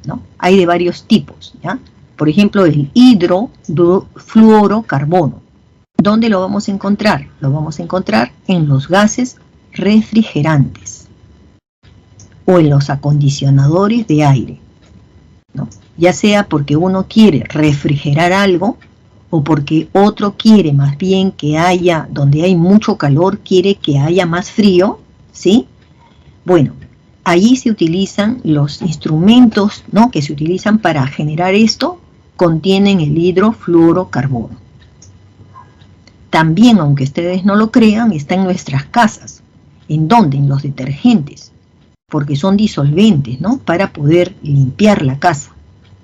¿no? Hay de varios tipos, ¿ya? Por ejemplo, el hidrofluorocarbono. ¿Dónde lo vamos a encontrar? Lo vamos a encontrar en los gases refrigerantes o en los acondicionadores de aire, ¿no? Ya sea porque uno quiere refrigerar algo o porque otro quiere más bien que haya, donde hay mucho calor, quiere que haya más frío, ¿sí? Bueno, allí se utilizan los instrumentos, ¿no?, que se utilizan para generar esto, contienen el hidrofluorocarbono. También, aunque ustedes no lo crean, está en nuestras casas. ¿En dónde? En los detergentes, porque son disolventes, ¿no?, para poder limpiar la casa.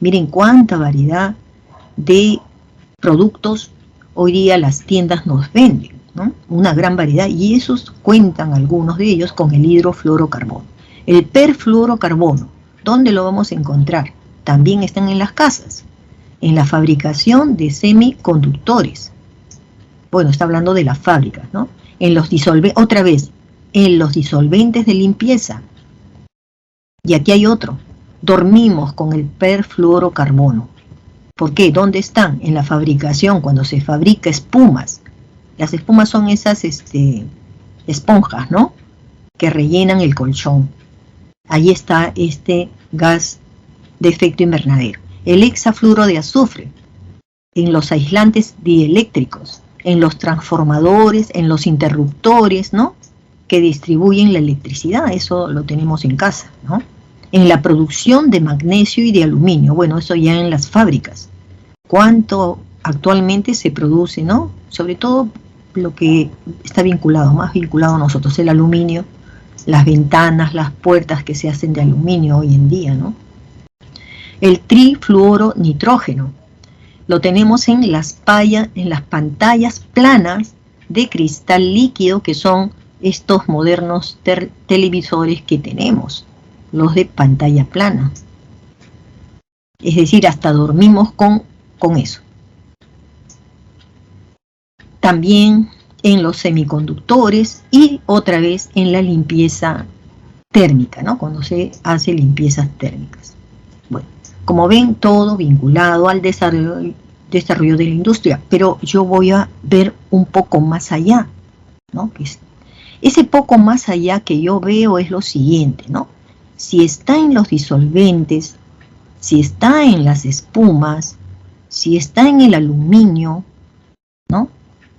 Miren cuánta variedad de productos hoy día las tiendas nos venden, ¿no? Una gran variedad, y esos cuentan algunos de ellos con el hidrofluorocarbono. El perfluorocarbono, ¿dónde lo vamos a encontrar? También están en las casas, en la fabricación de semiconductores. Bueno, está hablando de las fábricas, ¿no? En los otra vez, en los disolventes de limpieza. Y aquí hay otro. Dormimos con el perfluorocarbono. ¿Por qué? ¿Dónde están? En la fabricación, cuando se fabrica espumas. Las espumas son esas esponjas, ¿no?, que rellenan el colchón. Ahí está este gas de efecto invernadero. El hexafluoro de azufre, en los aislantes dieléctricos, en los transformadores, en los interruptores, ¿no?, que distribuyen la electricidad. Eso lo tenemos en casa, ¿no? En la producción de magnesio y de aluminio. Bueno, eso ya en las fábricas. ¿Cuánto actualmente se produce, no? Sobre todo lo que está vinculado, más vinculado a nosotros, el aluminio, las ventanas, las puertas que se hacen de aluminio hoy en día, ¿no? El trifluoronitrógeno lo tenemos en las pantallas planas de cristal líquido, que son estos modernos televisores que tenemos, los de pantalla plana. Es decir, hasta dormimos con eso. También en los semiconductores y otra vez en la limpieza térmica, ¿no?, cuando se hace limpiezas térmicas. Bueno, como ven, todo vinculado al desarrollo de la industria, pero yo voy a ver un poco más allá, ¿no? Ese poco más allá que yo veo es lo siguiente, ¿no? Si está en los disolventes, si está en las espumas, si está en el aluminio, ¿no?,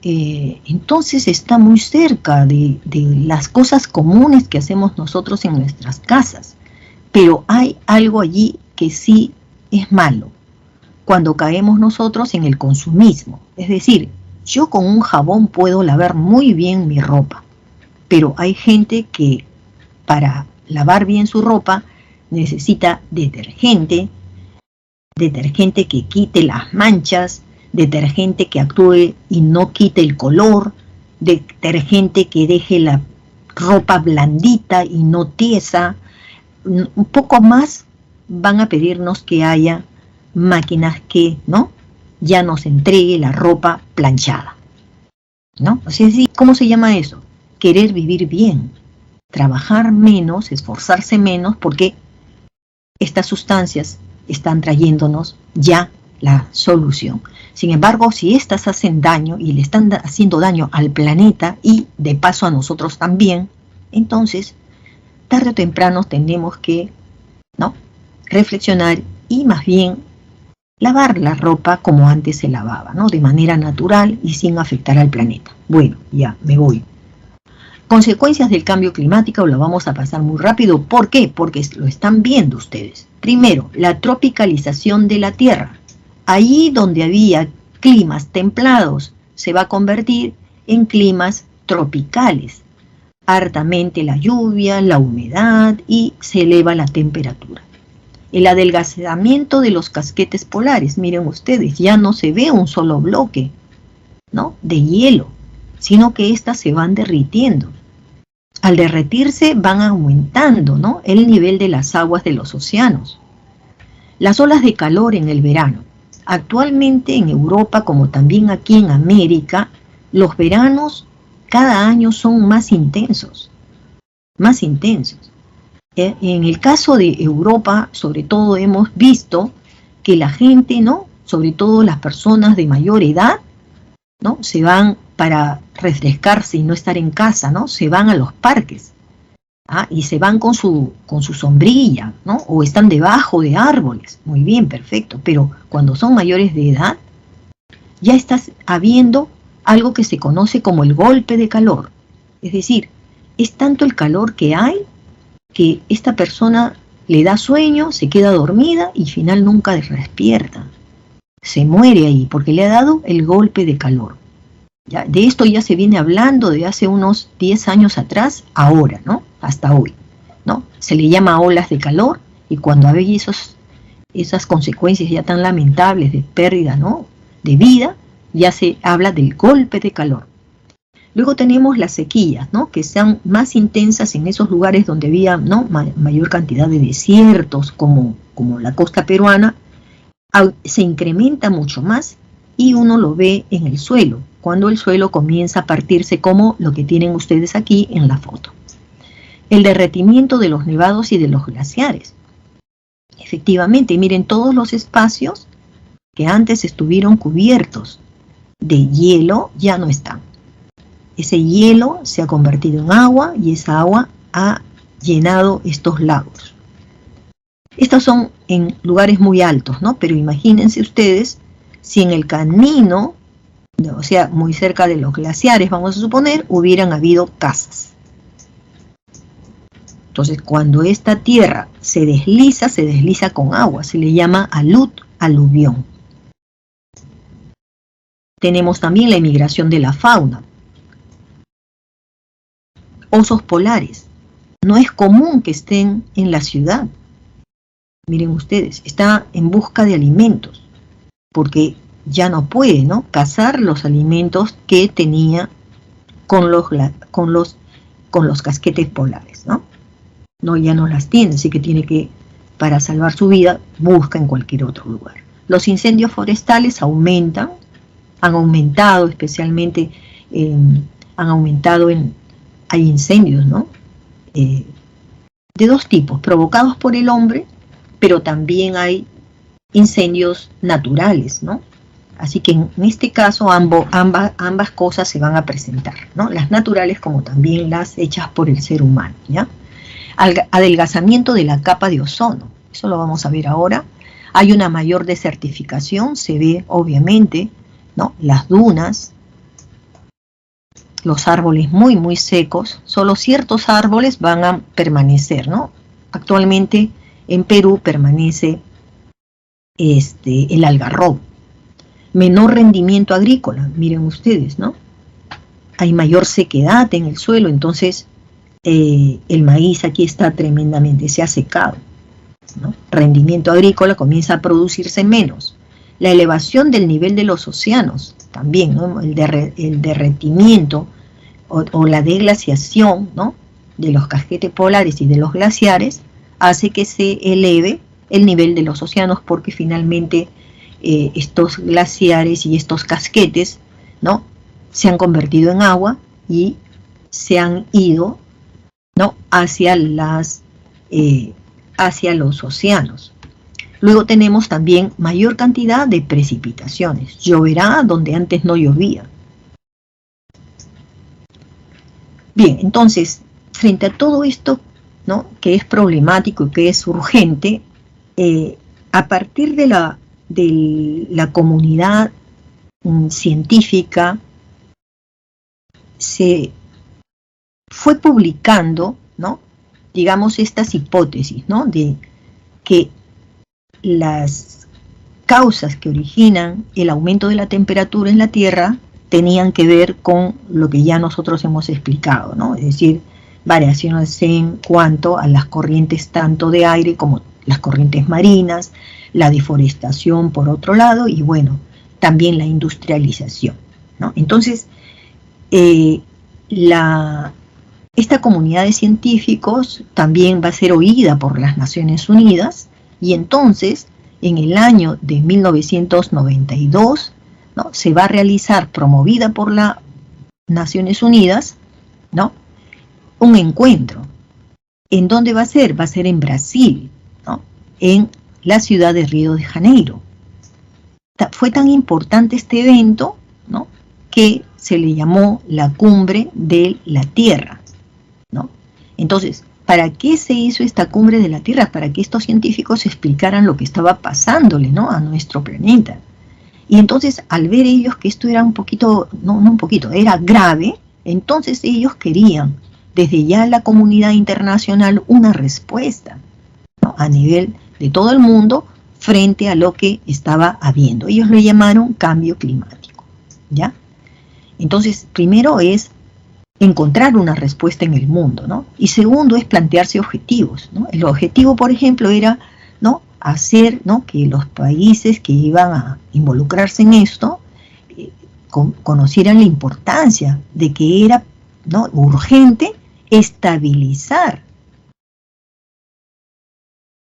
entonces está muy cerca de las cosas comunes que hacemos nosotros en nuestras casas. Pero hay algo allí que sí es malo, cuando caemos nosotros en el consumismo. Es decir, yo con un jabón puedo lavar muy bien mi ropa, pero hay gente que para lavar bien su ropa necesita detergente que quite las manchas, detergente que actúe y no quite el color, detergente que deje la ropa blandita y no tiesa. Un poco más van a pedirnos que haya máquinas que, ¿no?, ya nos entregue la ropa planchada, ¿no? O sea, ¿cómo se llama eso? Querer vivir bien, trabajar menos, esforzarse menos, porque estas sustancias están trayéndonos ya la solución. Sin embargo, si estas hacen daño y le están haciendo daño al planeta y de paso a nosotros también, entonces tarde o temprano tenemos que, ¿no?, reflexionar y más bien lavar la ropa como antes se lavaba, ¿no?, de manera natural y sin afectar al planeta. Bueno, ya me voy. Consecuencias del cambio climático lo vamos a pasar muy rápido. ¿Por qué? Porque lo están viendo ustedes. Primero, la tropicalización de la Tierra. Allí donde había climas templados, se va a convertir en climas tropicales. Hartamente la lluvia, la humedad y se eleva la temperatura. El adelgazamiento de los casquetes polares. Miren ustedes, ya no se ve un solo bloque, ¿no?, de hielo, sino que éstas se van derritiendo. Al derretirse van aumentando, ¿no?, el nivel de las aguas de los océanos. Las olas de calor en el verano. Actualmente en Europa, como también aquí en América, los veranos cada año son más intensos, más intensos. En el caso de Europa, sobre todo, hemos visto que la gente, ¿no?, sobre todo las personas de mayor edad, ¿no?, se van para refrescarse y no estar en casa, ¿no?, se van a los parques, y se van con su sombrilla, ¿no?, o están debajo de árboles. Muy bien, perfecto, pero cuando son mayores de edad, ya está habiendo algo que se conoce como el golpe de calor. Es decir, es tanto el calor que hay que esta persona le da sueño, se queda dormida y al final nunca despierta. Se muere ahí porque le ha dado el golpe de calor. ¿Ya? De esto ya se viene hablando de hace unos 10 años atrás, ahora, ¿no?, hasta hoy, ¿no? Se le llama olas de calor, y cuando hay esas consecuencias ya tan lamentables de pérdida, ¿no?, de vida, ya se habla del golpe de calor. Luego tenemos las sequías, ¿no?, que sean más intensas en esos lugares donde había, ¿no?, mayor cantidad de desiertos, como la costa peruana. Se incrementa mucho más y uno lo ve en el suelo, cuando el suelo comienza a partirse, como lo que tienen ustedes aquí en la foto. El derretimiento de los nevados y de los glaciares. Efectivamente, miren, todos los espacios que antes estuvieron cubiertos de hielo ya no están. Ese hielo se ha convertido en agua y esa agua ha llenado estos lagos. Estos son en lugares muy altos, ¿no? Pero imagínense ustedes si en el camino, o sea, muy cerca de los glaciares, vamos a suponer, hubieran habido casas. Entonces, cuando esta tierra se desliza con agua, se le llama alud, aluvión. Tenemos también la emigración de la fauna. Osos polares. No es común que estén en la ciudad. Miren ustedes, está en busca de alimentos, porque ya no puede, ¿no?, cazar los alimentos que tenía con los casquetes polares, ¿no? No, ya no las tiene, así que tiene que, para salvar su vida, busca en cualquier otro lugar. Los incendios forestales aumentan, han aumentado especialmente, hay incendios, ¿no?, de dos tipos, provocados por el hombre, pero también hay incendios naturales, ¿no? Así que en este caso ambas cosas se van a presentar, ¿no?, las naturales como también las hechas por el ser humano, ¿ya? Adelgazamiento de la capa de ozono, eso lo vamos a ver ahora. Hay una mayor desertificación, se ve obviamente, ¿no?, las dunas, los árboles muy muy secos, solo ciertos árboles van a permanecer, ¿no? Actualmente en Perú permanece el algarrobo. Menor rendimiento agrícola, miren ustedes, ¿no? Hay mayor sequedad en el suelo, entonces el maíz aquí está tremendamente, se ha secado, ¿no? Rendimiento agrícola, comienza a producirse menos. La elevación del nivel de los océanos, también, ¿no?, el derretimiento o la deglaciación, ¿no?, de los casquetes polares y de los glaciares, hace que se eleve el nivel de los océanos, porque finalmente estos glaciares y estos casquetes, ¿no?, se han convertido en agua y se han ido, ¿no?, hacia los océanos. Luego tenemos también mayor cantidad de precipitaciones. Lloverá donde antes no llovía. Bien, entonces, frente a todo esto, ¿no?, que es problemático y que es urgente, a partir de la comunidad científica, se fue publicando, ¿no?, digamos, estas hipótesis, ¿no?, de que las causas que originan el aumento de la temperatura en la Tierra tenían que ver con lo que ya nosotros hemos explicado, ¿no?, es decir, variaciones en cuanto a las corrientes tanto de aire como las corrientes marinas, la deforestación por otro lado, y bueno, también la industrialización, ¿no? Entonces, esta comunidad de científicos también va a ser oída por las Naciones Unidas, y entonces en el año de 1992, ¿no? Se va a realizar, promovida por las Naciones Unidas, ¿no? Un encuentro. ¿En dónde va a ser? Va a ser en Brasil, ¿no? En la ciudad de Río de Janeiro. Fue tan importante este evento, ¿no? Que se le llamó la Cumbre de la Tierra, ¿no? Entonces, ¿para qué se hizo esta Cumbre de la Tierra? Para que estos científicos explicaran lo que estaba pasándole, ¿no? A nuestro planeta. Y entonces, al ver ellos que esto era un poquito, no un poquito, era grave, entonces ellos querían, desde ya la comunidad internacional, una respuesta, ¿no? A nivel de todo el mundo, frente a lo que estaba habiendo. Ellos lo llamaron cambio climático, ¿ya? Entonces, primero es encontrar una respuesta en el mundo, ¿no? Y segundo es plantearse objetivos, ¿no? El objetivo, por ejemplo, era, ¿no? Hacer, ¿no? Que los países que iban a involucrarse en esto conocieran la importancia de que era, ¿no? Urgente estabilizar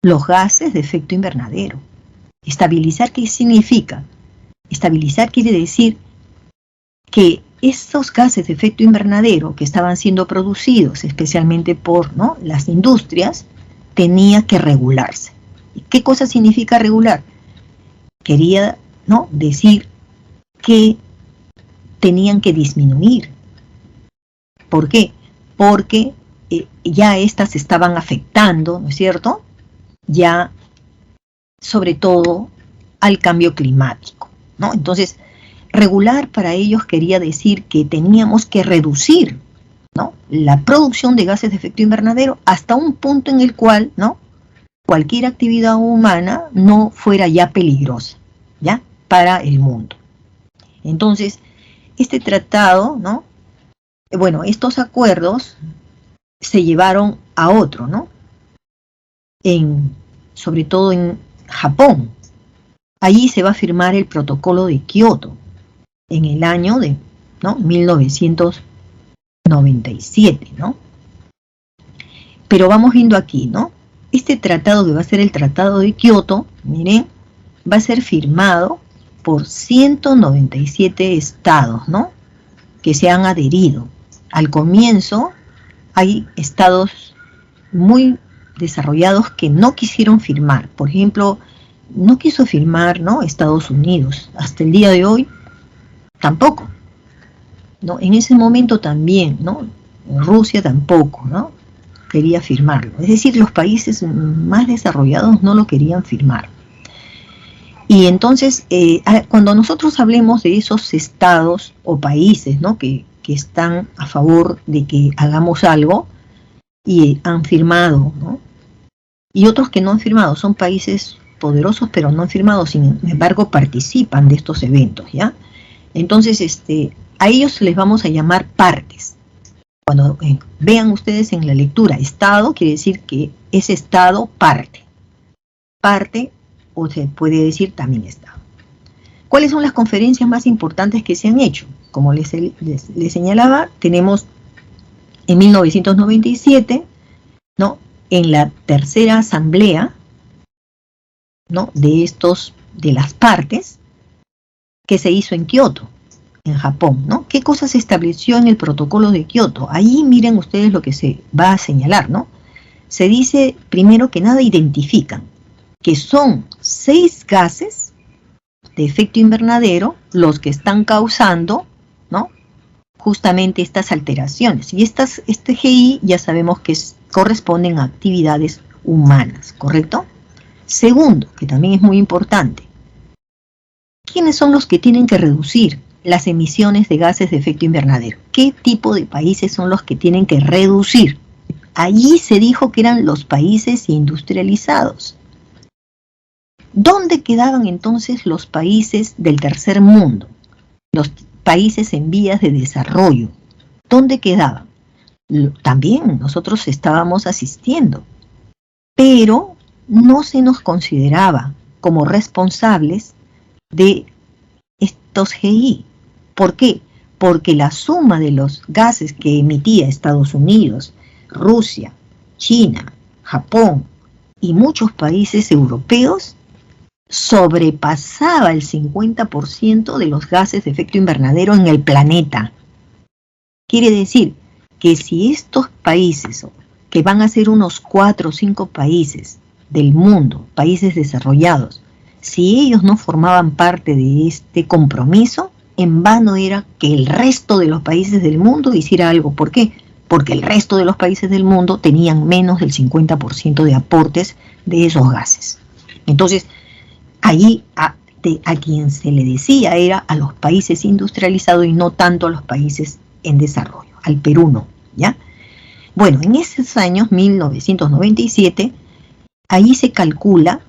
los gases de efecto invernadero. Estabilizar, ¿qué significa? Estabilizar quiere decir que estos gases de efecto invernadero que estaban siendo producidos especialmente por, ¿no? las industrias, tenía que regularse. ¿Qué cosa significa regular? Quería, ¿no? decir que tenían que disminuir. ¿Por qué? Porque ya estas estaban afectando, ¿no es cierto?, ya sobre todo al cambio climático, ¿no? Entonces, regular para ellos quería decir que teníamos que reducir, ¿no? la producción de gases de efecto invernadero hasta un punto en el cual, ¿no? cualquier actividad humana no fuera ya peligrosa, ¿ya? para el mundo. Entonces, este tratado, ¿no? bueno, estos acuerdos se llevaron a otro, ¿no? Sobre todo en Japón. Allí se va a firmar el protocolo de Kioto en el año de, ¿no? 1997, ¿no? Pero vamos viendo aquí, ¿no? Este tratado que va a ser el Tratado de Kioto, miren, va a ser firmado por 197 estados, ¿no? que se han adherido. Al comienzo hay estados muy desarrollados que no quisieron firmar. Por ejemplo, no quiso firmar, ¿no? Estados Unidos. Hasta el día de hoy, tampoco, ¿no? En ese momento también, ¿no? Rusia tampoco, ¿no? quería firmarlo. Es decir, los países más desarrollados no lo querían firmar. Y entonces, cuando nosotros hablemos de esos estados o países, ¿no? que están a favor de que hagamos algo y han firmado, ¿no? y otros que no han firmado, son países poderosos pero no han firmado, sin embargo participan de estos eventos, ¿ya? Entonces, a ellos les vamos a llamar partes. Cuando vean ustedes en la lectura estado, quiere decir que ese estado parte, o se puede decir también estado. ¿Cuáles son las conferencias más importantes que se han hecho? Como les señalaba, tenemos en 1997, ¿no? en la tercera asamblea, ¿no? de las partes, que se hizo en Kioto, en Japón, ¿no? ¿Qué cosa se estableció en el protocolo de Kioto? Ahí miren ustedes lo que se va a señalar, ¿no? Se dice, primero que nada, identifican que son 6 gases de efecto invernadero los que están causando, ¿no? justamente estas alteraciones. Y este GI ya sabemos que corresponden a actividades humanas, ¿correcto? Segundo, que también es muy importante, ¿quiénes son los que tienen que reducir las emisiones de gases de efecto invernadero? ¿Qué tipo de países son los que tienen que reducir? Allí se dijo que eran los países industrializados. ¿Dónde quedaban entonces los países del tercer mundo? Los países en vías de desarrollo. ¿Dónde quedaban? También nosotros estábamos asistiendo, pero no se nos consideraba como responsables de estos GI. ¿Por qué? Porque la suma de los gases que emitía Estados Unidos, Rusia, China, Japón y muchos países europeos sobrepasaba el 50% de los gases de efecto invernadero en el planeta. Quiere decir que si estos países, que van a ser unos 4 o 5 países del mundo, países desarrollados, si ellos no formaban parte de este compromiso, en vano era que el resto de los países del mundo hiciera algo. ¿Por qué? Porque el resto de los países del mundo tenían menos del 50% de aportes de esos gases. Entonces, allí a quien se le decía era a los países industrializados y no tanto a los países en desarrollo, al Perú no, ¿ya? Bueno, en esos años, 1997, ahí se calcula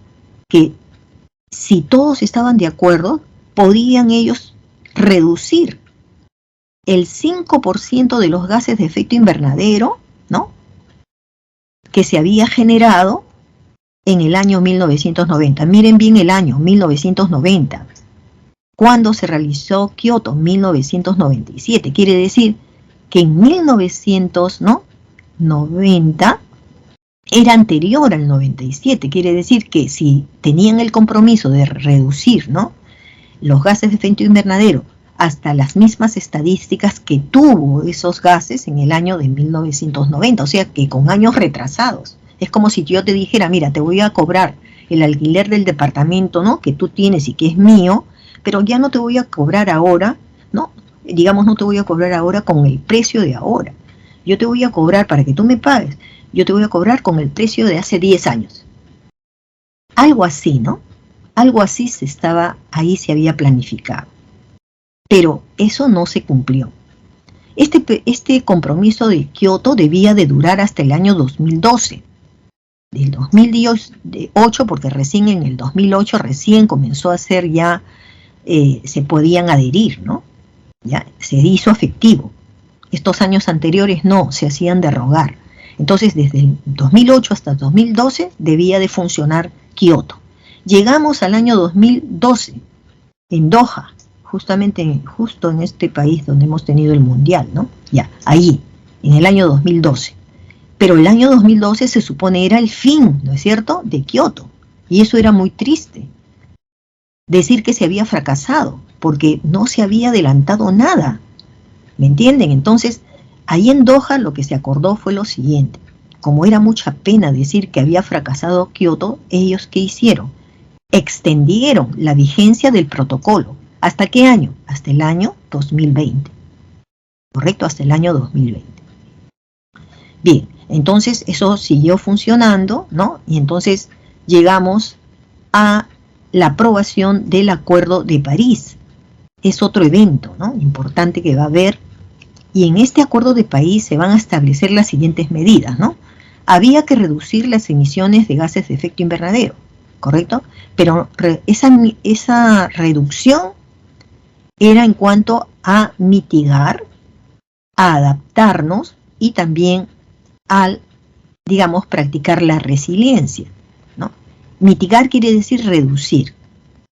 que si todos estaban de acuerdo, podían ellos reducir el 5% de los gases de efecto invernadero, ¿no?, que se había generado en el año 1990. Miren bien el año 1990. ¿Cuándo se realizó Kioto? 1997. Quiere decir que en 1990 era anterior al 97. Quiere decir que si tenían el compromiso de reducir, ¿no?, los gases de efecto invernadero hasta las mismas estadísticas que tuvo esos gases en el año de 1990, o sea que con años retrasados. Es como si yo te dijera, mira, te voy a cobrar el alquiler del departamento, ¿no?, que tú tienes y que es mío, pero ya no te voy a cobrar ahora, ¿no? Digamos, no te voy a cobrar ahora con el precio de ahora. Yo te voy a cobrar para que tú me pagues. Yo te voy a cobrar con el precio de hace 10 años. Algo así, ¿no? Algo así ahí se había planificado. Pero eso no se cumplió. Este compromiso de Kioto debía de durar hasta el año 2012. Del 2008, porque recién en el 2008 recién comenzó a ser ya, se podían adherir, ¿no? Ya se hizo efectivo. Estos años anteriores no, se hacían de rogar. Entonces, desde el 2008 hasta el 2012 debía de funcionar Kioto. Llegamos al año 2012, en Doha, justo en este país donde hemos tenido el mundial, ¿no? Ya, ahí, en el año 2012. Pero el año 2012 se supone era el fin, ¿no es cierto?, de Kioto. Y eso era muy triste. Decir que se había fracasado, porque no se había adelantado nada. ¿Me entienden? Entonces, ahí en Doha lo que se acordó fue lo siguiente. Como era mucha pena decir que había fracasado Kioto, ellos ¿qué hicieron? Extendieron la vigencia del protocolo. ¿Hasta qué año? Hasta el año 2020. ¿Correcto? Hasta el año 2020. Bien, entonces eso siguió funcionando, ¿no? Y entonces llegamos a la aprobación del Acuerdo de París. Es otro evento, ¿no?, importante que va a haber. Y en este Acuerdo de París se van a establecer las siguientes medidas, ¿no? Había que reducir las emisiones de gases de efecto invernadero, ¿correcto? Pero esa reducción era en cuanto a mitigar, a adaptarnos y también al, digamos, practicar la resiliencia, ¿no? Mitigar quiere decir reducir.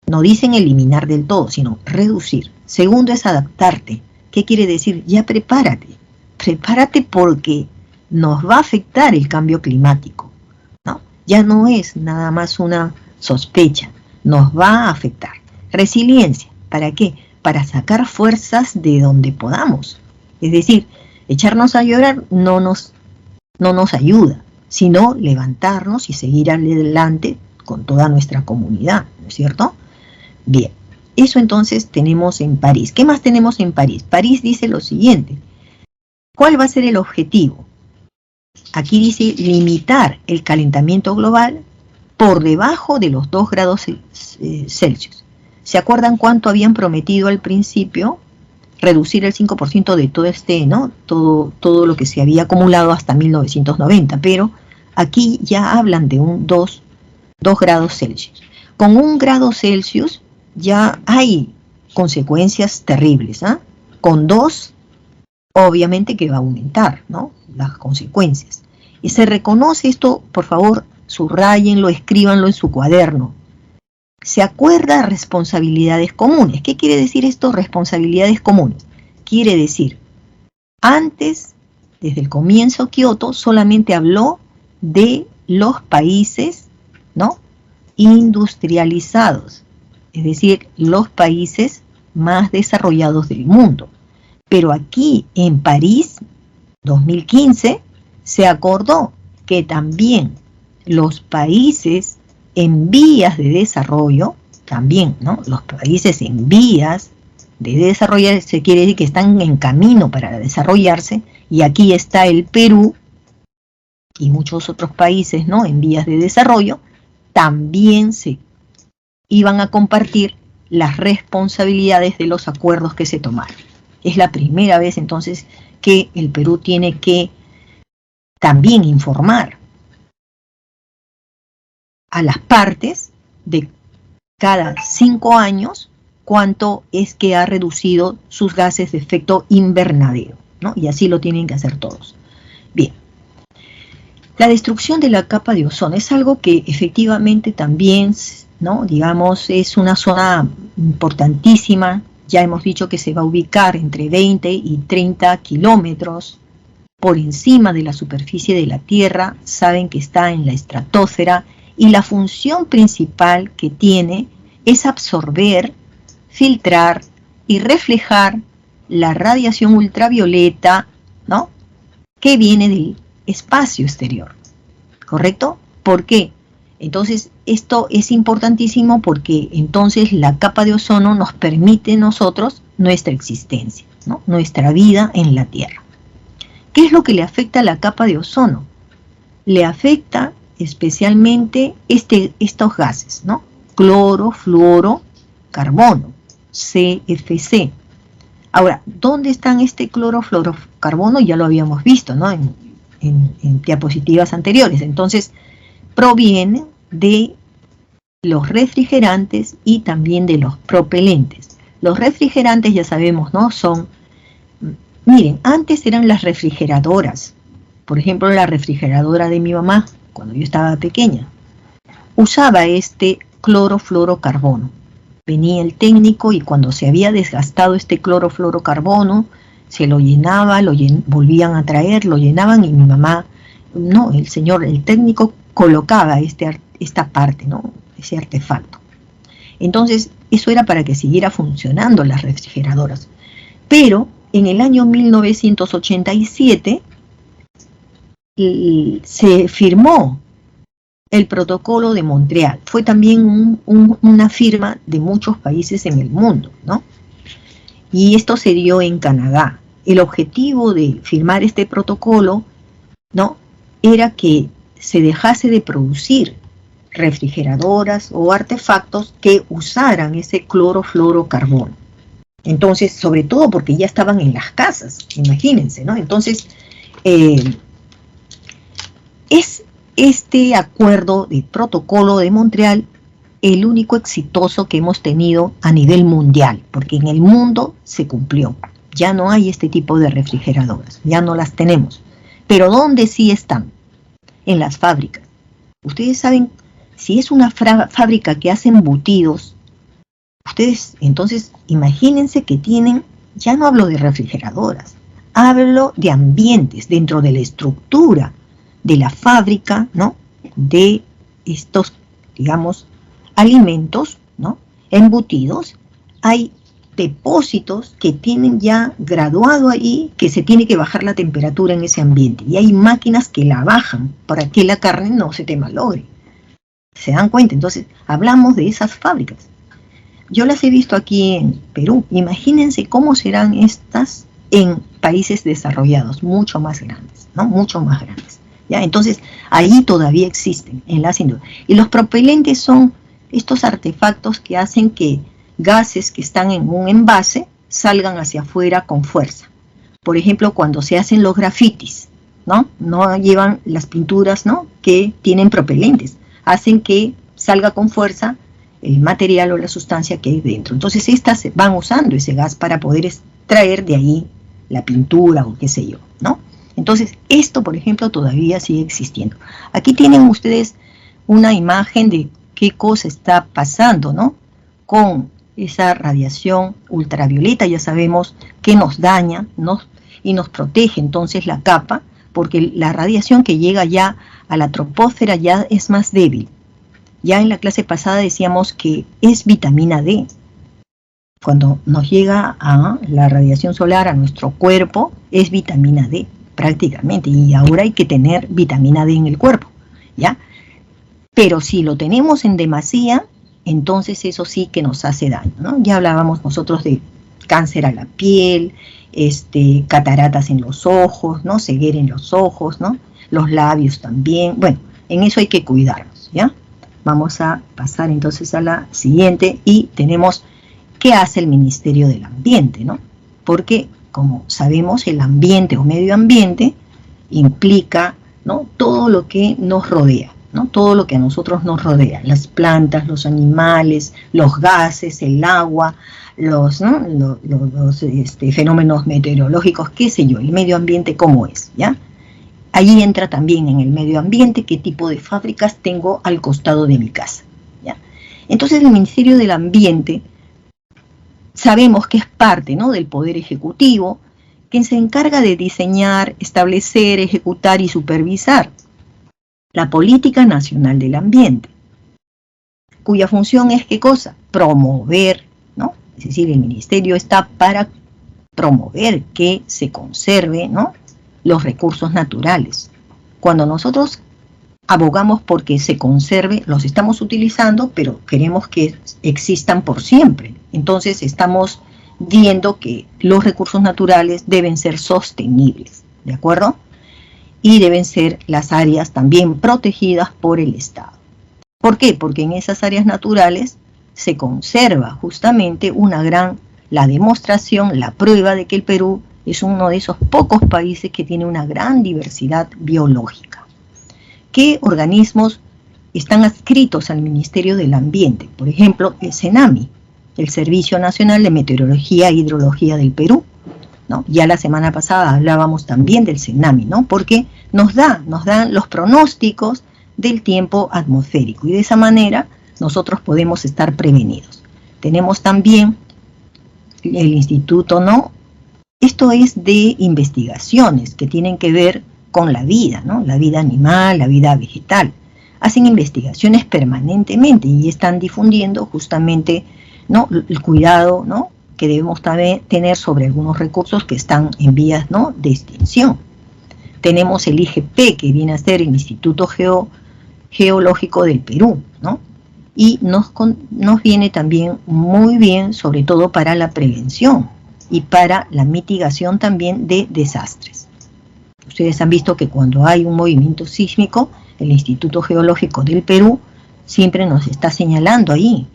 No dicen eliminar del todo, sino reducir. Segundo es adaptarte. ¿Qué quiere decir? Ya prepárate. Prepárate porque nos va a afectar el cambio climático, ¿no? Ya no es nada más una sospecha, nos va a afectar. Resiliencia, ¿para qué? Para sacar fuerzas de donde podamos. Es decir, echarnos a llorar no nos ayuda, sino levantarnos y seguir adelante con toda nuestra comunidad, ¿no es cierto? Bien, eso entonces tenemos en París. ¿Qué más tenemos en París? París dice lo siguiente. ¿Cuál va a ser el objetivo? Aquí dice limitar el calentamiento global por debajo de los 2 grados Celsius. ¿Se acuerdan cuánto habían prometido al principio? Reducir el 5% de todo ¿no? Todo lo que se había acumulado hasta 1990, pero aquí ya hablan de un 2 grados Celsius. Con 1 grado Celsius ya hay consecuencias terribles, ¿eh? Con 2, obviamente que va a aumentar, ¿no?, las consecuencias. Y se reconoce esto, por favor, subrayenlo, escríbanlo en su cuaderno. Se acuerda responsabilidades comunes. ¿Qué quiere decir esto, responsabilidades comunes? Quiere decir, antes, desde el comienzo, Kioto solamente habló de los países, ¿no?, industrializados, es decir, los países más desarrollados del mundo. Pero aquí en París, 2015, se acordó que también los países en vías de desarrollo, también, ¿no? Los países en vías de desarrollar, se quiere decir que están en camino para desarrollarse, y aquí está el Perú y muchos otros países, ¿no?, en vías de desarrollo, también se iban a compartir las responsabilidades de los acuerdos que se tomaron. Es la primera vez entonces que el Perú tiene que también informar a las partes de cada 5 años cuánto es que ha reducido sus gases de efecto invernadero, ¿no? Y así lo tienen que hacer todos. Bien. La destrucción de la capa de ozono es algo que efectivamente también, ¿no?, digamos, es una zona importantísima. Ya hemos dicho que se va a ubicar entre 20 y 30 kilómetros por encima de la superficie de la Tierra. Saben que está en la estratosfera y la función principal que tiene es absorber, filtrar y reflejar la radiación ultravioleta, ¿no?, que viene del espacio exterior, ¿correcto? ¿Por qué? Entonces, esto es importantísimo porque entonces la capa de ozono nos permite a nosotros nuestra existencia, ¿no?, nuestra vida en la Tierra. ¿Qué es lo que le afecta a la capa de ozono? Le afecta especialmente estos gases, ¿no? Cloro, fluoro, carbono, CFC. Ahora, ¿dónde están este cloro, fluoro, carbono? Ya lo habíamos visto, ¿no?, en diapositivas anteriores. Entonces, provienen de los refrigerantes y también de los propelentes. Los refrigerantes, ya sabemos, ¿no?, son, miren, antes eran las refrigeradoras. Por ejemplo, la refrigeradora de mi mamá, cuando yo estaba pequeña, usaba este clorofluorocarbono. Venía el técnico y cuando se había desgastado este clorofluorocarbono, se lo llenaba, volvían a traer, lo llenaban y mi mamá, no, el técnico colocaba esta parte, ¿no?, ese artefacto. Entonces, eso era para que siguiera funcionando las refrigeradoras. Pero en el año 1987 se firmó el Protocolo de Montreal. Fue también una firma de muchos países en el mundo, ¿no? Y esto se dio en Canadá. El objetivo de firmar este protocolo, ¿no?, era que se dejase de producir refrigeradoras o artefactos que usaran ese clorofluorocarbono. Entonces, sobre todo porque ya estaban en las casas, imagínense, ¿no? Entonces, es este acuerdo de Protocolo de Montreal el único exitoso que hemos tenido a nivel mundial, porque en el mundo se cumplió. Ya no hay este tipo de refrigeradoras, ya no las tenemos. Pero ¿dónde sí están? En las fábricas. Ustedes saben, si es una fábrica que hace embutidos, ustedes entonces imagínense que tienen, ya no hablo de refrigeradoras, hablo de ambientes dentro de la estructura de la fábrica, ¿no?, de estos, digamos, alimentos, ¿no?, embutidos. Hay depósitos que tienen ya graduado ahí que se tiene que bajar la temperatura en ese ambiente, y hay máquinas que la bajan para que la carne no se te malogre. ¿Se dan cuenta? Entonces, hablamos de esas fábricas. Yo las he visto aquí en Perú. Imagínense cómo serán estas en países desarrollados, mucho más grandes, ¿no?, mucho más grandes. ¿Ya? Entonces, ahí todavía existen en las industrias. Y los propelentes son estos artefactos que hacen que gases que están en un envase salgan hacia afuera con fuerza. Por ejemplo, cuando se hacen los grafitis, ¿no? No llevan las pinturas, ¿no?, que tienen propelentes. Hacen que salga con fuerza el material o la sustancia que hay dentro. Entonces, estas van usando ese gas para poder extraer de ahí la pintura o qué sé yo, ¿no? Entonces, esto, por ejemplo, todavía sigue existiendo. Aquí tienen ustedes una imagen de qué cosa está pasando, ¿no?, con esa radiación ultravioleta. Ya sabemos que nos daña, y nos protege entonces la capa, porque la radiación que llega ya a la troposfera ya es más débil. Ya en la clase pasada decíamos que es vitamina D. Cuando nos llega a la radiación solar a nuestro cuerpo, es vitamina D prácticamente, y ahora hay que tener vitamina D en el cuerpo, ¿ya? Pero si lo tenemos en demasía, entonces eso sí que nos hace daño, ¿no? Ya hablábamos nosotros de cáncer a la piel, cataratas en los ojos, ¿no? Ceguera en los ojos, ¿no? Los labios también. Bueno, en eso hay que cuidarnos, ¿ya? Vamos a pasar entonces a la siguiente y tenemos qué hace el Ministerio del Ambiente, ¿no? Porque, como sabemos, el ambiente o medio ambiente implica, ¿no?, todo lo que nos rodea, ¿no? Todo lo que a nosotros nos rodea, las plantas, los animales, los gases, el agua, los fenómenos meteorológicos, qué sé yo, el medio ambiente cómo es, ¿ya? Ahí entra también en el medio ambiente qué tipo de fábricas tengo al costado de mi casa, ¿ya? Entonces el Ministerio del Ambiente sabemos que es parte, ¿no?, del Poder Ejecutivo, que se encarga de diseñar, establecer, ejecutar y supervisar la Política Nacional del Ambiente, cuya función es, ¿qué cosa? Promover, ¿no? Es decir, el Ministerio está para promover que se conserve, ¿no?, los recursos naturales. Cuando nosotros abogamos porque se conserve, los estamos utilizando, pero queremos que existan por siempre. Entonces estamos viendo que los recursos naturales deben ser sostenibles, ¿de acuerdo? Y deben ser las áreas también protegidas por el Estado. ¿Por qué? Porque en esas áreas naturales se conserva justamente la demostración, la prueba de que el Perú es uno de esos pocos países que tiene una gran diversidad biológica. ¿Qué organismos están adscritos al Ministerio del Ambiente? Por ejemplo, el CENAMI, el Servicio Nacional de Meteorología e Hidrología del Perú, ¿no? Ya la semana pasada hablábamos también del CENAMI, ¿no? Porque nos dan los pronósticos del tiempo atmosférico y de esa manera nosotros podemos estar prevenidos. Tenemos también el instituto, ¿no? Esto es de investigaciones que tienen que ver con la vida, ¿no? La vida animal, la vida vegetal. Hacen investigaciones permanentemente y están difundiendo justamente, ¿no?, el cuidado, ¿no?, que debemos también tener sobre algunos recursos que están en vías, ¿no?, de extinción. Tenemos el IGP, que viene a ser el Instituto Geológico del Perú, ¿no? Y nos viene también muy bien, sobre todo para la prevención y para la mitigación también de desastres. Ustedes han visto que cuando hay un movimiento sísmico, el Instituto Geológico del Perú siempre nos está señalando ahí,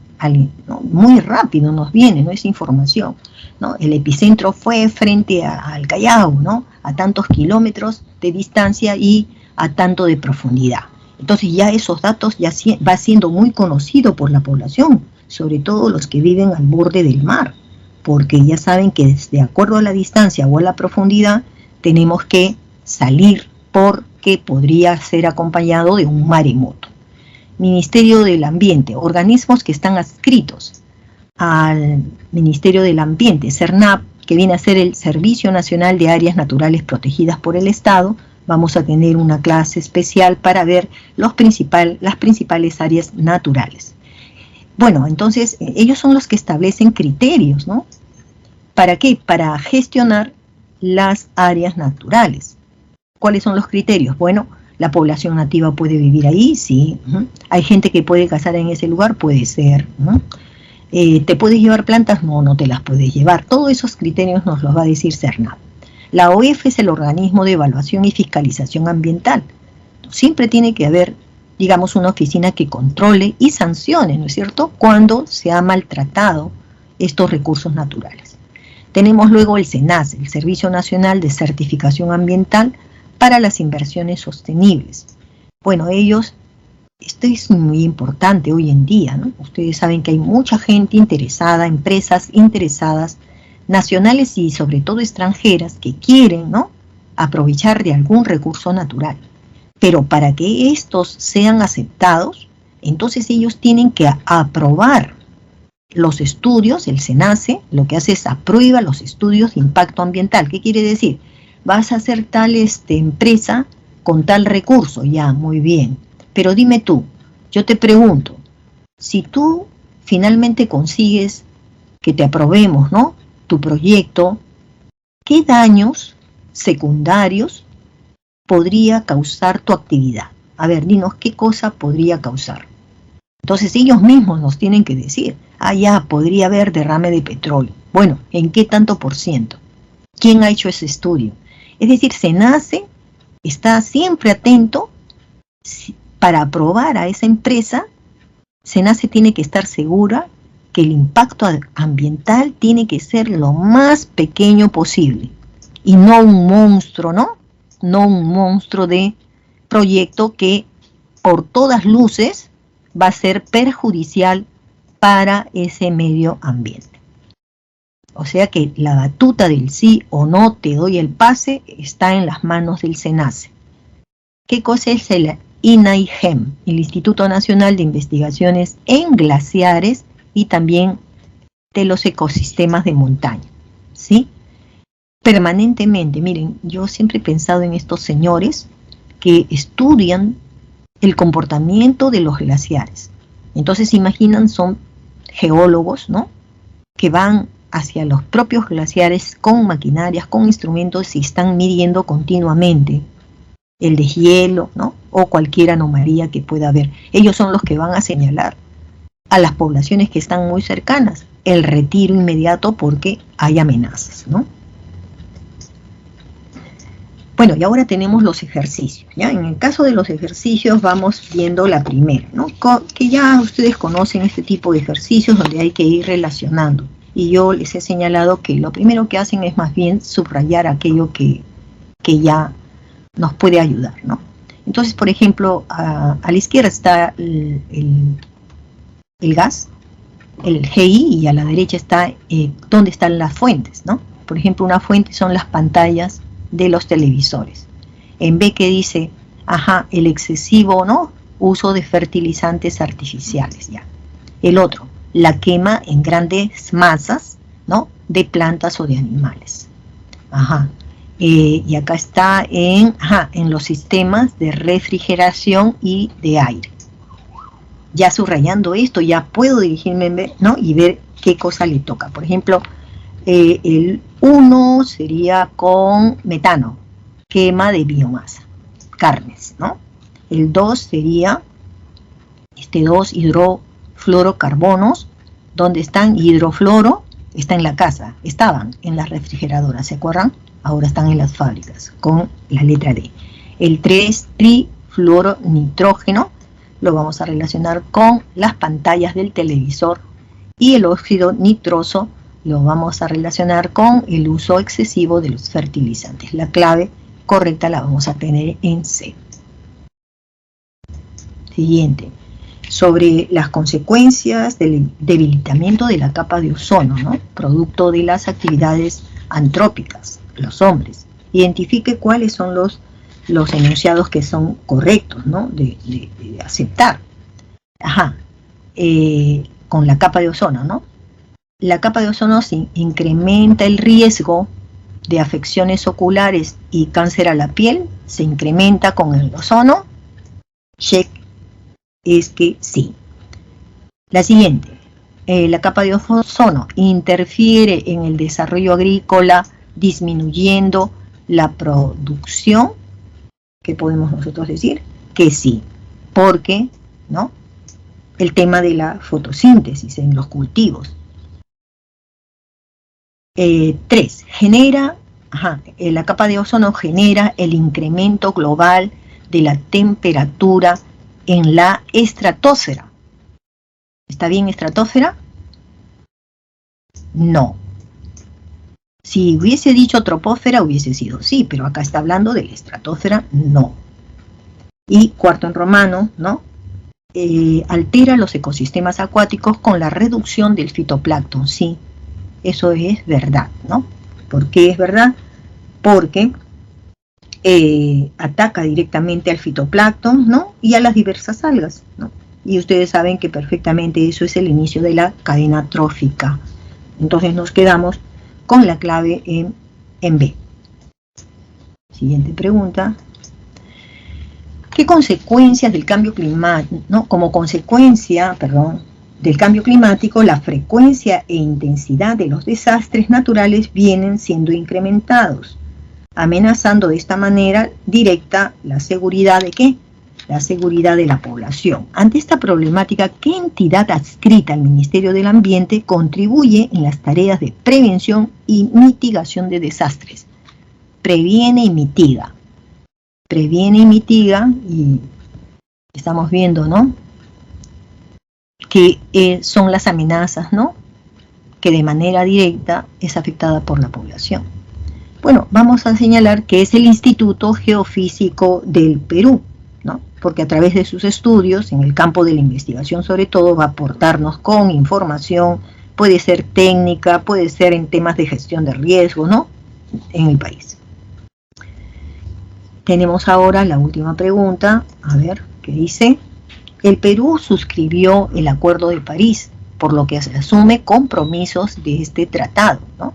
¿no? Muy rápido nos viene, ¿no?, esa información, ¿no? El epicentro fue frente al Callao, ¿no?, a tantos kilómetros de distancia y a tanto de profundidad. Entonces ya esos datos ya va siendo muy conocido por la población, sobre todo los que viven al borde del mar, porque ya saben que de acuerdo a la distancia o a la profundidad tenemos que salir porque podría ser acompañado de un maremoto. Ministerio del Ambiente, organismos que están adscritos al Ministerio del Ambiente, CERNAP, que viene a ser el Servicio Nacional de Áreas Naturales Protegidas por el Estado. Vamos a tener una clase especial para ver las principales áreas naturales. Bueno, entonces ellos son los que establecen criterios, ¿no? ¿Para qué? Para gestionar las áreas naturales. ¿Cuáles son los criterios? Bueno, la población nativa puede vivir ahí, sí. Hay gente que puede cazar en ese lugar, puede ser. ¿Te puedes llevar plantas? No, no te las puedes llevar. Todos esos criterios nos los va a decir CERNAP. La OEF es el organismo de evaluación y fiscalización ambiental. Siempre tiene que haber, digamos, una oficina que controle y sancione, ¿no es cierto?, cuando se ha maltratado estos recursos naturales. Tenemos luego el SENACE, el Servicio Nacional de Certificación Ambiental para las Inversiones Sostenibles. Bueno, esto es muy importante hoy en día, ¿no? Ustedes saben que hay mucha gente interesada, empresas interesadas, nacionales y sobre todo extranjeras, que quieren, ¿no?, aprovechar de algún recurso natural. Pero para que estos sean aceptados, entonces ellos tienen que aprobar los estudios. El SENACE lo que hace es aprueba los estudios de impacto ambiental. ¿Qué quiere decir? Vas a hacer tal empresa con tal recurso, ya, muy bien. Pero dime tú, yo te pregunto, Si tú finalmente consigues que te aprobemos, ¿no?, tu proyecto, ¿qué daños secundarios podría causar tu actividad? A ver, dinos qué cosa podría causar. Entonces ellos mismos nos tienen que decir, ya, podría haber derrame de petróleo. Bueno, ¿en qué tanto por ciento? ¿Quién ha hecho ese estudio? Es decir, SENACE está siempre atento para aprobar a esa empresa. SENACE tiene que estar segura que el impacto ambiental tiene que ser lo más pequeño posible y no un monstruo, ¿no? No un monstruo de proyecto que por todas luces va a ser perjudicial para ese medio ambiente. O sea que la batuta del sí o no te doy el pase está en las manos del SENACE. ¿Qué cosa es el INAIGEM? El Instituto Nacional de Investigaciones en Glaciares y también de los ecosistemas de montaña, ¿sí? Permanentemente, miren, yo siempre he pensado en estos señores que estudian el comportamiento de los glaciares. Entonces, imaginan, son geólogos, ¿no?, que van hacia los propios glaciares con maquinarias, con instrumentos y están midiendo continuamente el deshielo, ¿no?, o cualquier anomalía que pueda haber. Ellos son los que van a señalar a las poblaciones que están muy cercanas el retiro inmediato porque hay amenazas, ¿no? Bueno, y ahora tenemos los ejercicios, ¿ya? En el caso de los ejercicios vamos viendo la primera, ¿no?, que ya ustedes conocen este tipo de ejercicios donde hay que ir relacionando. Y yo les he señalado que lo primero que hacen es más bien subrayar aquello que ya nos puede ayudar, ¿no? Entonces, por ejemplo, a la izquierda está el gas, el GI, y a la derecha está dónde están las fuentes, ¿no? Por ejemplo, una fuente son las pantallas de los televisores. En B, que dice, el excesivo, ¿no?, uso de fertilizantes artificiales, ya. El otro, la quema en grandes masas, ¿no?, de plantas o de animales. Y acá está en los sistemas de refrigeración y de aire. Ya subrayando esto, ya puedo dirigirme en B, ¿no?, y ver qué cosa le toca. Por ejemplo, el 1 sería con metano, quema de biomasa, carnes, ¿no? El 2 sería 2 hidrofluorocarbonos. ¿Dónde están? Hidrofluoro está en la casa, estaban en las refrigeradoras, ¿se acuerdan? Ahora están en las fábricas, con la letra D. El 3, trifluoronitrógeno, lo vamos a relacionar con las pantallas del televisor. Y el óxido nitroso lo vamos a relacionar con el uso excesivo de los fertilizantes. La clave correcta la vamos a tener en C. Siguiente. Sobre las consecuencias del debilitamiento de la capa de ozono, ¿no?, producto de las actividades antrópicas, los hombres. Identifique cuáles son los enunciados que son correctos, ¿no?, de aceptar. Con la capa de ozono, ¿no? La capa de ozono incrementa el riesgo de afecciones oculares y cáncer a la piel, se incrementa con el ozono. Check, es que sí. La siguiente, la capa de ozono interfiere en el desarrollo agrícola, disminuyendo la producción. ¿Qué podemos nosotros decir? Que sí, porque, ¿no?, el tema de la fotosíntesis en los cultivos. 3, la capa de ozono genera el incremento global de la temperatura en la estratosfera. ¿Está bien estratosfera? No. Si hubiese dicho troposfera hubiese sido sí, pero acá está hablando de la estratosfera, no. Y cuarto en romano, ¿no?, altera los ecosistemas acuáticos con la reducción del fitoplancton, sí. Eso es verdad, ¿no? ¿Por qué es verdad? Porque ataca directamente al fitoplancton, ¿no?, y a las diversas algas, ¿no? Y ustedes saben que perfectamente eso es el inicio de la cadena trófica. Entonces nos quedamos con la clave en B. Siguiente pregunta. ¿Qué consecuencias del cambio climático, ¿no?, como consecuencia, del cambio climático, la frecuencia e intensidad de los desastres naturales vienen siendo incrementados, amenazando de esta manera directa la seguridad de ¿qué? La seguridad de la población. Ante esta problemática, ¿qué entidad adscrita al Ministerio del Ambiente contribuye en las tareas de prevención y mitigación de desastres? Previene y mitiga. Previene y mitiga, y estamos viendo, ¿no?, que son las amenazas, ¿no?, que de manera directa es afectada por la población. Bueno, vamos a señalar que es el Instituto Geofísico del Perú, ¿no?, porque a través de sus estudios, en el campo de la investigación sobre todo, va a aportarnos con información, puede ser técnica, puede ser en temas de gestión de riesgo, ¿no?, en el país. Tenemos ahora la última pregunta, a ver, ¿qué dice? El Perú suscribió el Acuerdo de París, por lo que se asume compromisos de este tratado, ¿no?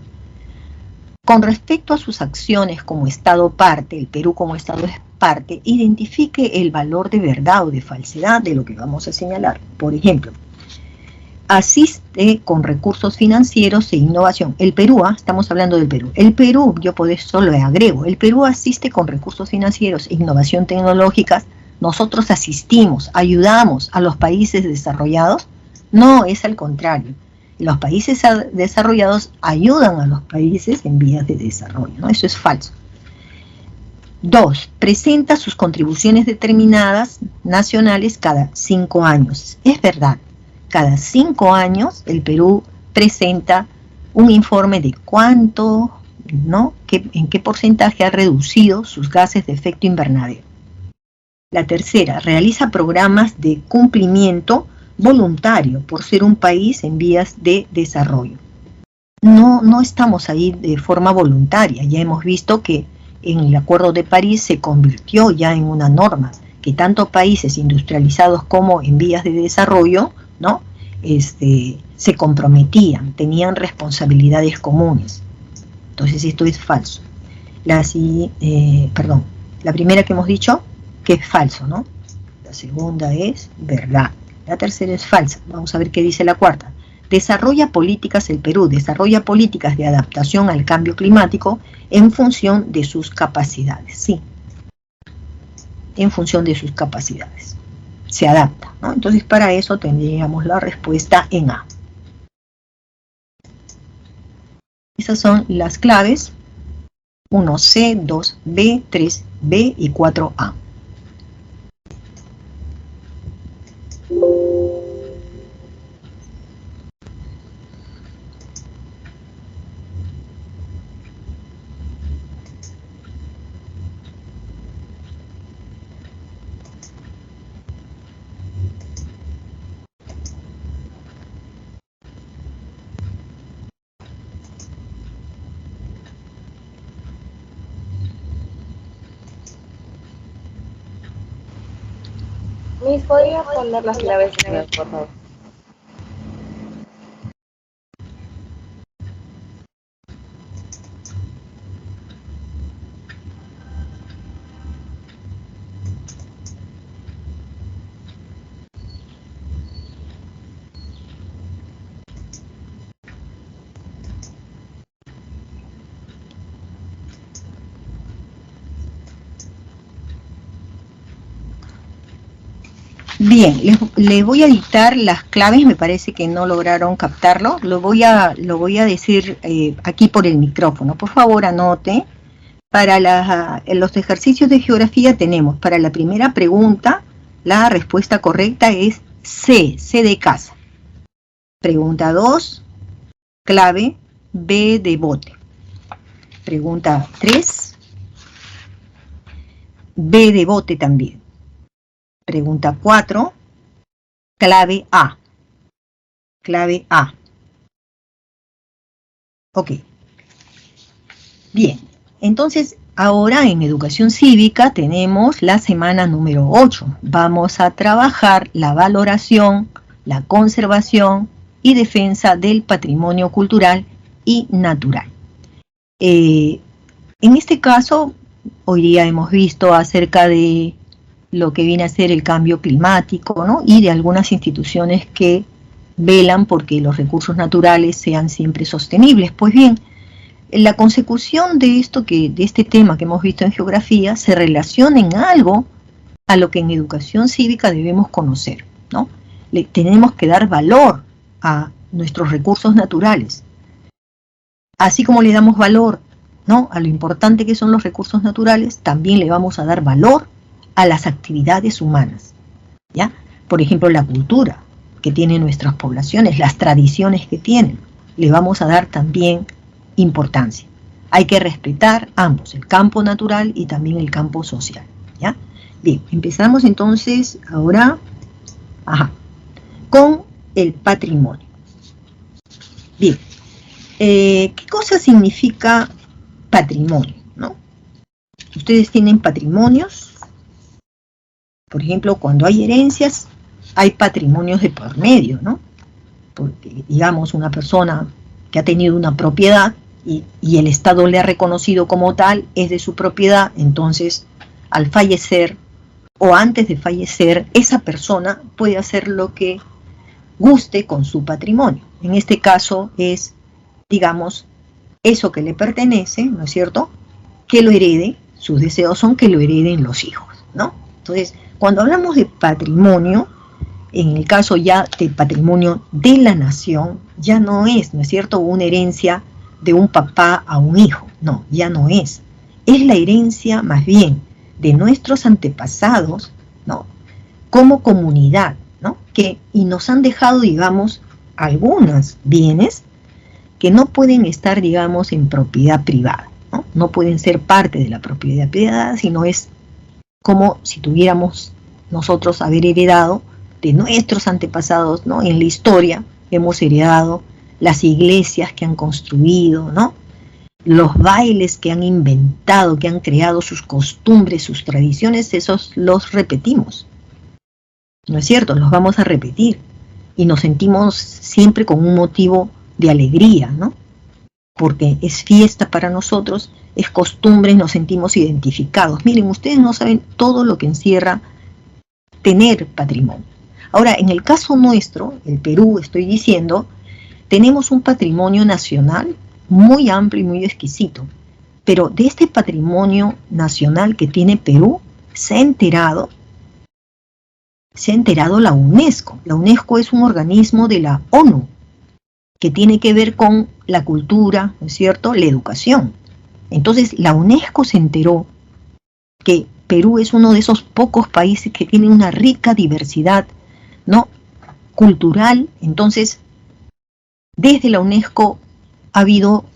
Con respecto a sus acciones como Estado parte, el Perú como Estado es parte, identifique el valor de verdad o de falsedad de lo que vamos a señalar. Por ejemplo, asiste con recursos financieros e innovación. El Perú, estamos hablando del Perú. El Perú, yo por eso le agrego, el Perú asiste con recursos financieros e innovación tecnológica. Nosotros asistimos, ayudamos a los países desarrollados. No, es al contrario. Los países desarrollados ayudan a los países en vías de desarrollo, ¿no? Eso es falso. 2. Presenta sus contribuciones determinadas nacionales cada 5 años. Es verdad. Cada 5 años el Perú presenta un informe de cuánto, ¿no?, en qué porcentaje ha reducido sus gases de efecto invernadero. La tercera, realiza programas de cumplimiento voluntario por ser un país en vías de desarrollo. No estamos ahí de forma voluntaria. Ya hemos visto que en el Acuerdo de París se convirtió ya en una norma que tanto países industrializados como en vías de desarrollo, ¿no?, se comprometían, tenían responsabilidades comunes. Entonces esto es falso. La primera que hemos dicho, que es falso, ¿no? La segunda es verdad. La tercera es falsa. Vamos a ver qué dice la cuarta. El Perú desarrolla políticas de adaptación al cambio climático en función de sus capacidades. Sí, en función de sus capacidades. Se adapta, ¿no? Entonces para eso tendríamos la respuesta en A. Esas son las claves 1C, 2B, 3B y 4A. Miss, ¿podría poner las claves de nuevo, por favor? Bien, les voy a dictar las claves, me parece que no lograron captarlo, lo voy a decir aquí por el micrófono. Por favor, anote. Para los ejercicios de geografía tenemos, para la primera pregunta, la respuesta correcta es C de casa. Pregunta 2, clave B de bote. Pregunta 3, B de bote también. Pregunta 4, clave A. Clave A. Ok. Bien, entonces ahora en educación cívica tenemos la semana número 8. Vamos a trabajar la valoración, la conservación y defensa del patrimonio cultural y natural. En este caso, hoy día hemos visto acerca de lo que viene a ser el cambio climático, ¿no?, y de algunas instituciones que velan porque los recursos naturales sean siempre sostenibles. Pues bien, la consecución de este tema que hemos visto en geografía se relaciona en algo a lo que en educación cívica debemos conocer, ¿no? Tenemos que dar valor a nuestros recursos naturales. Así como le damos valor, ¿no?, a lo importante que son los recursos naturales, también le vamos a dar valor a las actividades humanas, ¿ya? Por ejemplo, la cultura que tienen nuestras poblaciones, las tradiciones que tienen, le vamos a dar también importancia. Hay que respetar ambos, el campo natural y también el campo social, ¿ya? Bien, empezamos entonces ahora con el patrimonio. Bien, ¿qué cosa significa patrimonio, ¿no? Ustedes tienen patrimonios, por ejemplo, cuando hay herencias, hay patrimonios de por medio, ¿no? Porque, digamos, una persona que ha tenido una propiedad y el Estado le ha reconocido como tal, es de su propiedad, entonces, al fallecer o antes de fallecer, esa persona puede hacer lo que guste con su patrimonio. En este caso es, digamos, eso que le pertenece, ¿no es cierto?, que lo herede, sus deseos son que lo hereden los hijos, ¿no? Entonces, cuando hablamos de patrimonio, en el caso ya de patrimonio de la nación, ya no es cierto?, una herencia de un papá a un hijo, no, ya no es. Es la herencia más bien de nuestros antepasados, ¿no?, como comunidad, ¿no?, y nos han dejado, digamos, algunos bienes que no pueden estar, digamos, en propiedad privada, ¿no? No pueden ser parte de la propiedad privada, sino es como si tuviéramos nosotros haber heredado de nuestros antepasados, ¿no? En la historia hemos heredado las iglesias que han construido, ¿no?, los bailes que han inventado, que han creado sus costumbres, sus tradiciones, esos los repetimos, ¿no es cierto? Los vamos a repetir y nos sentimos siempre con un motivo de alegría, ¿no? Porque es fiesta para nosotros, es costumbre, nos sentimos identificados. Miren, ustedes no saben todo lo que encierra tener patrimonio. Ahora, en el caso nuestro, el Perú, estoy diciendo, tenemos un patrimonio nacional muy amplio y muy exquisito, pero de este patrimonio nacional que tiene Perú, se ha enterado la UNESCO. La UNESCO es un organismo de la ONU que tiene que ver con la cultura, ¿no es cierto?, la educación. Entonces, la UNESCO se enteró que Perú es uno de esos pocos países que tiene una rica diversidad, ¿no?, cultural. Entonces, desde la UNESCO ha habido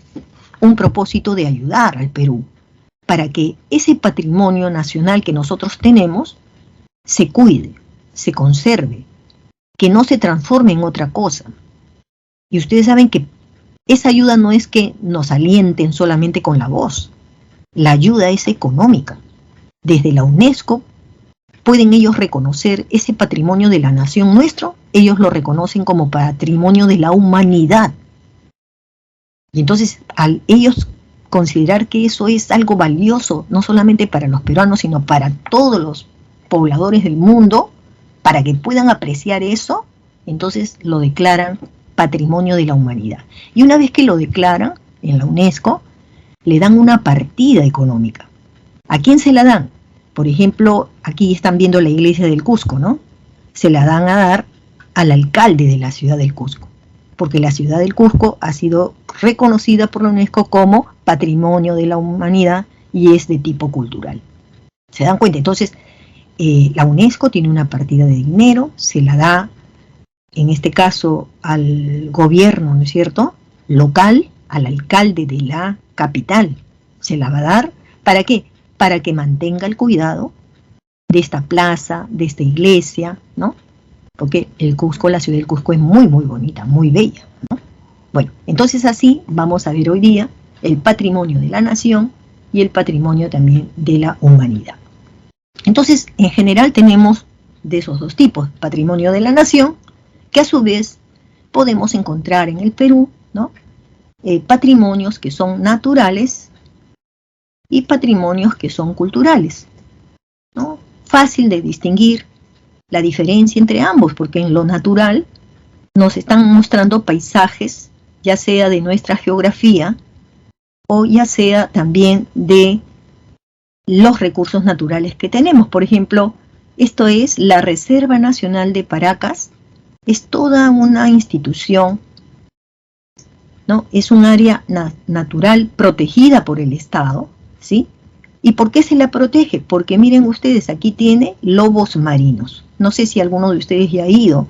un propósito de ayudar al Perú para que ese patrimonio nacional que nosotros tenemos se cuide, se conserve, que no se transforme en otra cosa. Y ustedes saben que esa ayuda no es que nos alienten solamente con la voz, la ayuda es económica. Desde la UNESCO pueden ellos reconocer ese patrimonio de la nación nuestro, ellos lo reconocen como patrimonio de la humanidad. Y entonces, al ellos considerar que eso es algo valioso, no solamente para los peruanos, sino para todos los pobladores del mundo, para que puedan apreciar eso, entonces lo declaran patrimonio de la humanidad. Y una vez que lo declaran en la UNESCO, le dan una partida económica. ¿A quién se la dan? Por ejemplo, aquí están viendo la iglesia del Cusco, ¿no? Se la dan a dar al alcalde de la ciudad del Cusco, porque la ciudad del Cusco ha sido reconocida por la UNESCO como patrimonio de la humanidad y es de tipo cultural. ¿Se dan cuenta? Entonces, la UNESCO tiene una partida de dinero, se la da, en este caso, al gobierno, ¿no es cierto?, local, al alcalde de la capital. Se la va a dar, ¿para qué? Para que mantenga el cuidado de esta plaza, de esta iglesia, ¿no? Porque el Cusco, la ciudad del Cusco es muy, muy bonita, muy bella, ¿no? Bueno, entonces así vamos a ver hoy día el patrimonio de la nación y el patrimonio también de la humanidad. Entonces, en general tenemos de esos dos tipos, patrimonio de la nación, que a su vez podemos encontrar en el Perú, ¿no?, patrimonios que son naturales y patrimonios que son culturales, ¿no? Fácil de distinguir la diferencia entre ambos, porque en lo natural nos están mostrando paisajes, ya sea de nuestra geografía o ya sea también de los recursos naturales que tenemos. Por ejemplo, esto es la Reserva Nacional de Paracas, es toda una institución, ¿no? Es un área natural protegida por el Estado, ¿sí? ¿Y por qué se la protege? Porque miren ustedes, aquí tiene lobos marinos. No sé si alguno de ustedes ya ha ido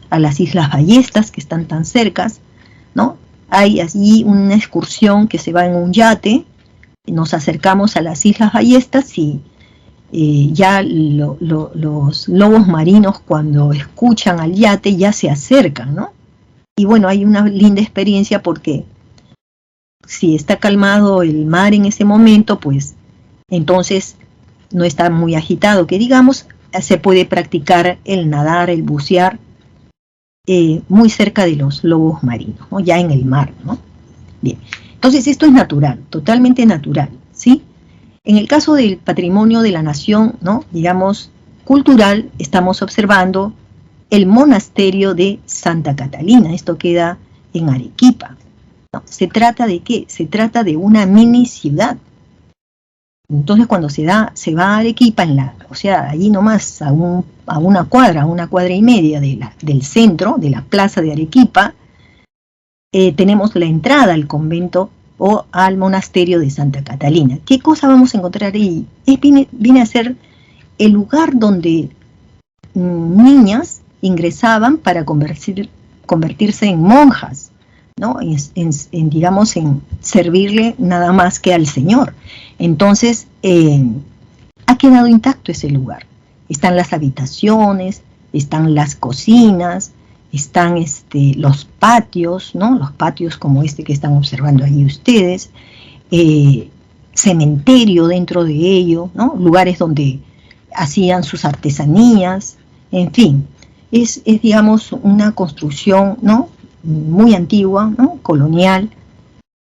a las Islas Ballestas, que están tan cercas, ¿no? Hay allí una excursión que se va en un yate, nos acercamos a las Islas Ballestas y ya los lobos marinos, cuando escuchan al yate, ya se acercan, ¿no? Y bueno, hay una linda experiencia porque si está calmado el mar en ese momento, pues entonces no está muy agitado, que digamos, se puede practicar el nadar, el bucear, muy cerca de los lobos marinos, ¿no? Ya en el mar, ¿no? Bien, entonces esto es natural, totalmente natural, ¿sí? En el caso del patrimonio de la nación, ¿no? Digamos, cultural, estamos observando el monasterio de Santa Catalina. Esto queda en Arequipa, ¿no? ¿Se trata de qué? Se trata de una mini ciudad. Entonces cuando se va a Arequipa, o sea, allí nomás, a una cuadra y media del centro, de la plaza de Arequipa, tenemos la entrada al convento o al monasterio de Santa Catalina. ¿Qué cosa vamos a encontrar ahí? Viene a ser el lugar donde niñas ingresaban para convertirse en monjas, ¿no? Digamos, en servirle nada más que al Señor. Entonces, ha quedado intacto ese lugar. Están las habitaciones, están las cocinas, están los patios, ¿no? Los patios como este que están observando ahí ustedes, cementerio dentro de ello, ¿no? Lugares donde hacían sus artesanías, en fin, es digamos una construcción, ¿no? Muy antigua, ¿no? Colonial,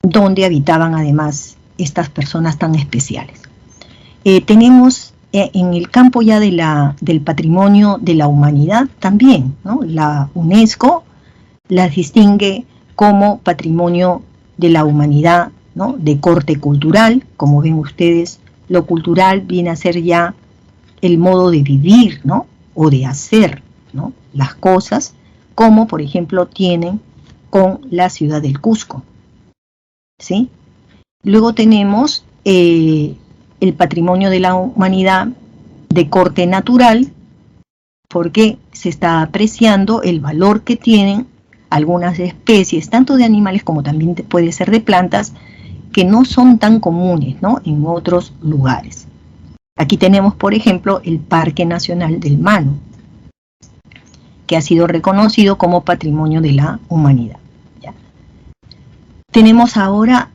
donde habitaban además estas personas tan especiales. Tenemos en el campo ya del patrimonio de la humanidad también, ¿no? La UNESCO las distingue como patrimonio de la humanidad, ¿no? De corte cultural. Como ven ustedes, lo cultural viene a ser ya el modo de vivir, ¿no? O de hacer, ¿no? Las cosas, como por ejemplo tienen con la ciudad del Cusco, ¿sí? Luego tenemos el patrimonio de la humanidad de corte natural, porque se está apreciando el valor que tienen algunas especies, tanto de animales como también puede ser de plantas, que no son tan comunes, ¿no? En otros lugares. Aquí tenemos, por ejemplo, el Parque Nacional del Mano, que ha sido reconocido como patrimonio de la humanidad. ¿Ya? Tenemos ahora,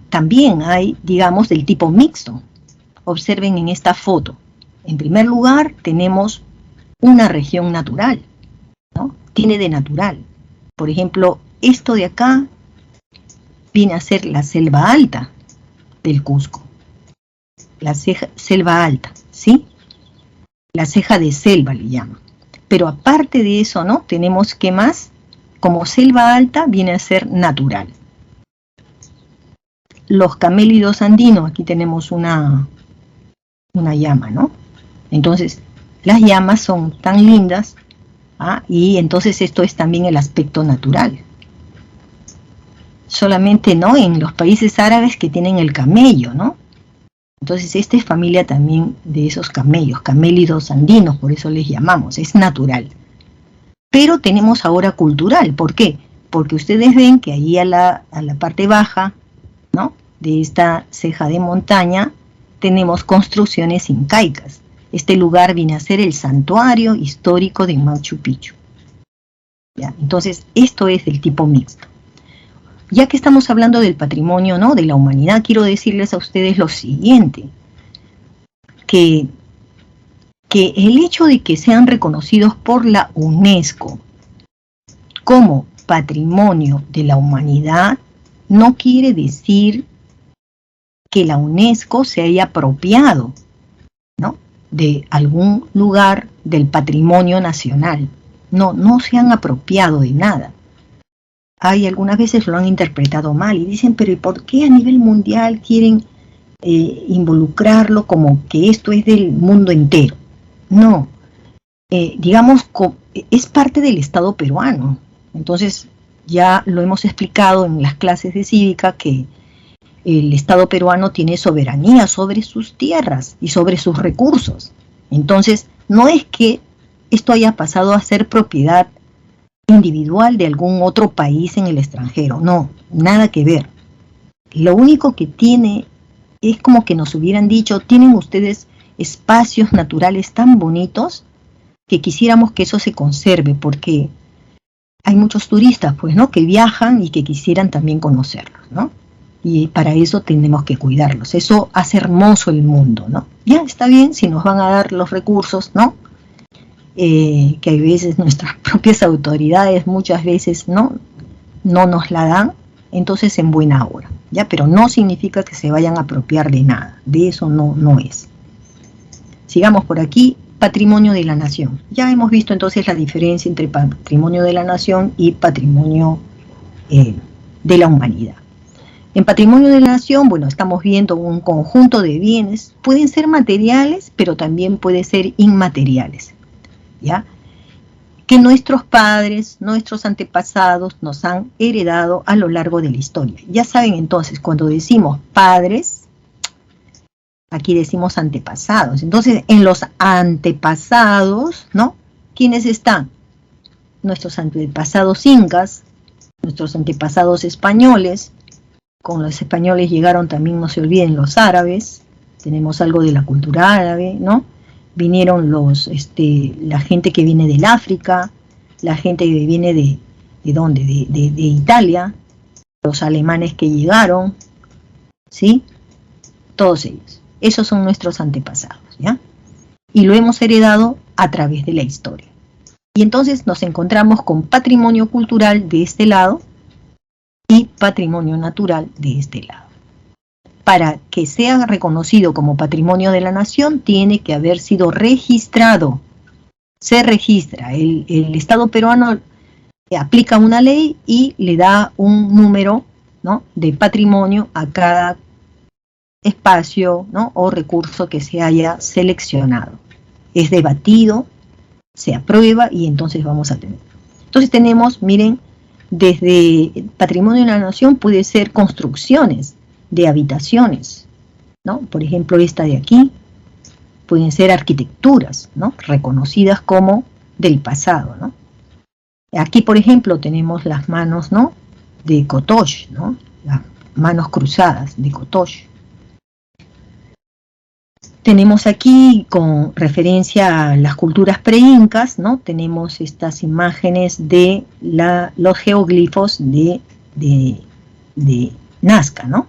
también hay, digamos, del tipo mixto. Observen en esta foto. En primer lugar, tenemos una región natural, ¿no? Tiene de natural. Por ejemplo, esto de acá viene a ser la selva alta del Cusco. La selva alta, ¿sí? La ceja de selva le llaman. Pero aparte de eso, ¿no? Tenemos que más, como selva alta, viene a ser natural. Los camélidos andinos, aquí tenemos una llama, ¿no? Entonces, las llamas son tan lindas, y entonces esto es también el aspecto natural. Solamente, ¿no? En los países árabes que tienen el camello, ¿no? Entonces, esta es familia también de esos camellos, camélidos andinos, por eso les llamamos, es natural. Pero tenemos ahora cultural, ¿por qué? Porque ustedes ven que ahí a la parte baja, ¿no? De esta ceja de montaña, tenemos construcciones incaicas. Este lugar viene a ser el santuario histórico de Machu Picchu. ¿Ya? Entonces, esto es del tipo mixto. Ya que estamos hablando del patrimonio, ¿no? De la humanidad, quiero decirles a ustedes lo siguiente, que el hecho de que sean reconocidos por la UNESCO como patrimonio de la humanidad no quiere decir que la UNESCO se haya apropiado, ¿no? De algún lugar del patrimonio nacional. no se han apropiado de nada. Hay algunas veces lo han interpretado mal y dicen, pero ¿y por qué a nivel mundial quieren involucrarlo como que esto es del mundo entero? No, digamos, es parte del Estado peruano. Entonces, ya lo hemos explicado en las clases de cívica que el Estado peruano tiene soberanía sobre sus tierras y sobre sus recursos. Entonces, no es que esto haya pasado a ser propiedad individual de algún otro país en el extranjero. No, nada que ver. Lo único que tiene es como que nos hubieran dicho, tienen ustedes espacios naturales tan bonitos que quisiéramos que eso se conserve, porque hay muchos turistas, pues, ¿no?, que viajan y que quisieran también conocerlos, ¿no? Y para eso tenemos que cuidarlos. Eso hace hermoso el mundo, ¿no? Ya está bien si nos van a dar los recursos, ¿no? Que a veces nuestras propias autoridades muchas veces no nos la dan, entonces en buena hora, ¿ya? Pero no significa que se vayan a apropiar de nada, de eso no es. Sigamos por aquí, patrimonio de la nación. Ya hemos visto entonces la diferencia entre patrimonio de la nación y patrimonio de la humanidad. En patrimonio de la nación, bueno, estamos viendo un conjunto de bienes, pueden ser materiales, pero también pueden ser inmateriales, ¿ya? Que nuestros padres, nuestros antepasados nos han heredado a lo largo de la historia. Ya saben entonces, cuando decimos padres, aquí decimos antepasados. Entonces, en los antepasados, ¿no? ¿Quiénes están? Nuestros antepasados incas, nuestros antepasados españoles. Con los españoles llegaron también, no se olviden, los árabes. Tenemos algo de la cultura árabe, ¿no? Vinieron la gente que viene del África, la gente que viene ¿de dónde? De Italia, los alemanes que llegaron, ¿sí? Todos ellos. Esos son nuestros antepasados, ¿ya? Y lo hemos heredado a través de la historia. Y entonces nos encontramos con patrimonio cultural de este lado y patrimonio natural de este lado. Para que sea reconocido como patrimonio de la nación, tiene que haber sido registrado. Se registra. El Estado peruano aplica una ley y le da un número, ¿no?, de patrimonio a cada espacio, ¿no?, o recurso que se haya seleccionado. Es debatido, se aprueba y entonces vamos a tener. Entonces tenemos, miren, desde patrimonio de la nación puede ser construcciones de habitaciones, ¿no? Por ejemplo, esta de aquí, pueden ser arquitecturas, ¿no?, reconocidas como del pasado, ¿no? Aquí, por ejemplo, tenemos las manos, ¿no?, de Cotox, ¿no?, las manos cruzadas de Cotox. Tenemos aquí, con referencia a las culturas preincas, ¿no?, tenemos estas imágenes de los geoglifos de Nazca, ¿no?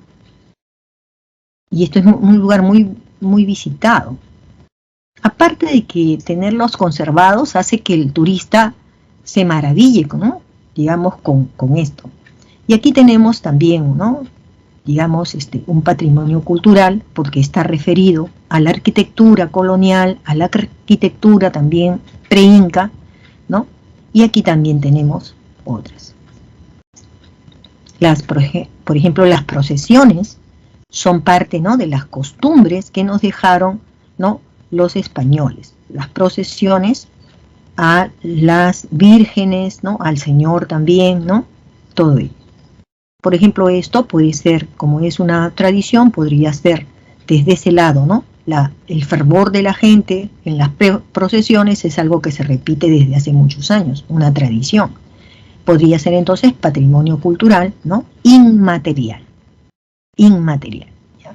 Y esto es un lugar muy visitado. Aparte de que tenerlos conservados hace que el turista se maraville, ¿no?, digamos, con esto. Y aquí tenemos también, ¿no?, digamos, un patrimonio cultural, porque está referido a la arquitectura colonial, a la arquitectura también preinca, ¿no? Y aquí también tenemos otras. Por ejemplo, las procesiones son parte, ¿no?, de las costumbres que nos dejaron, ¿no?, los españoles. Las procesiones a las vírgenes, ¿no?, al Señor también, ¿no?, todo ello. Por ejemplo, esto puede ser, como es una tradición, podría ser desde ese lado, ¿no? El fervor de la gente en las procesiones es algo que se repite desde hace muchos años, una tradición. Podría ser entonces patrimonio cultural, ¿no?, inmaterial. Inmaterial, ¿ya?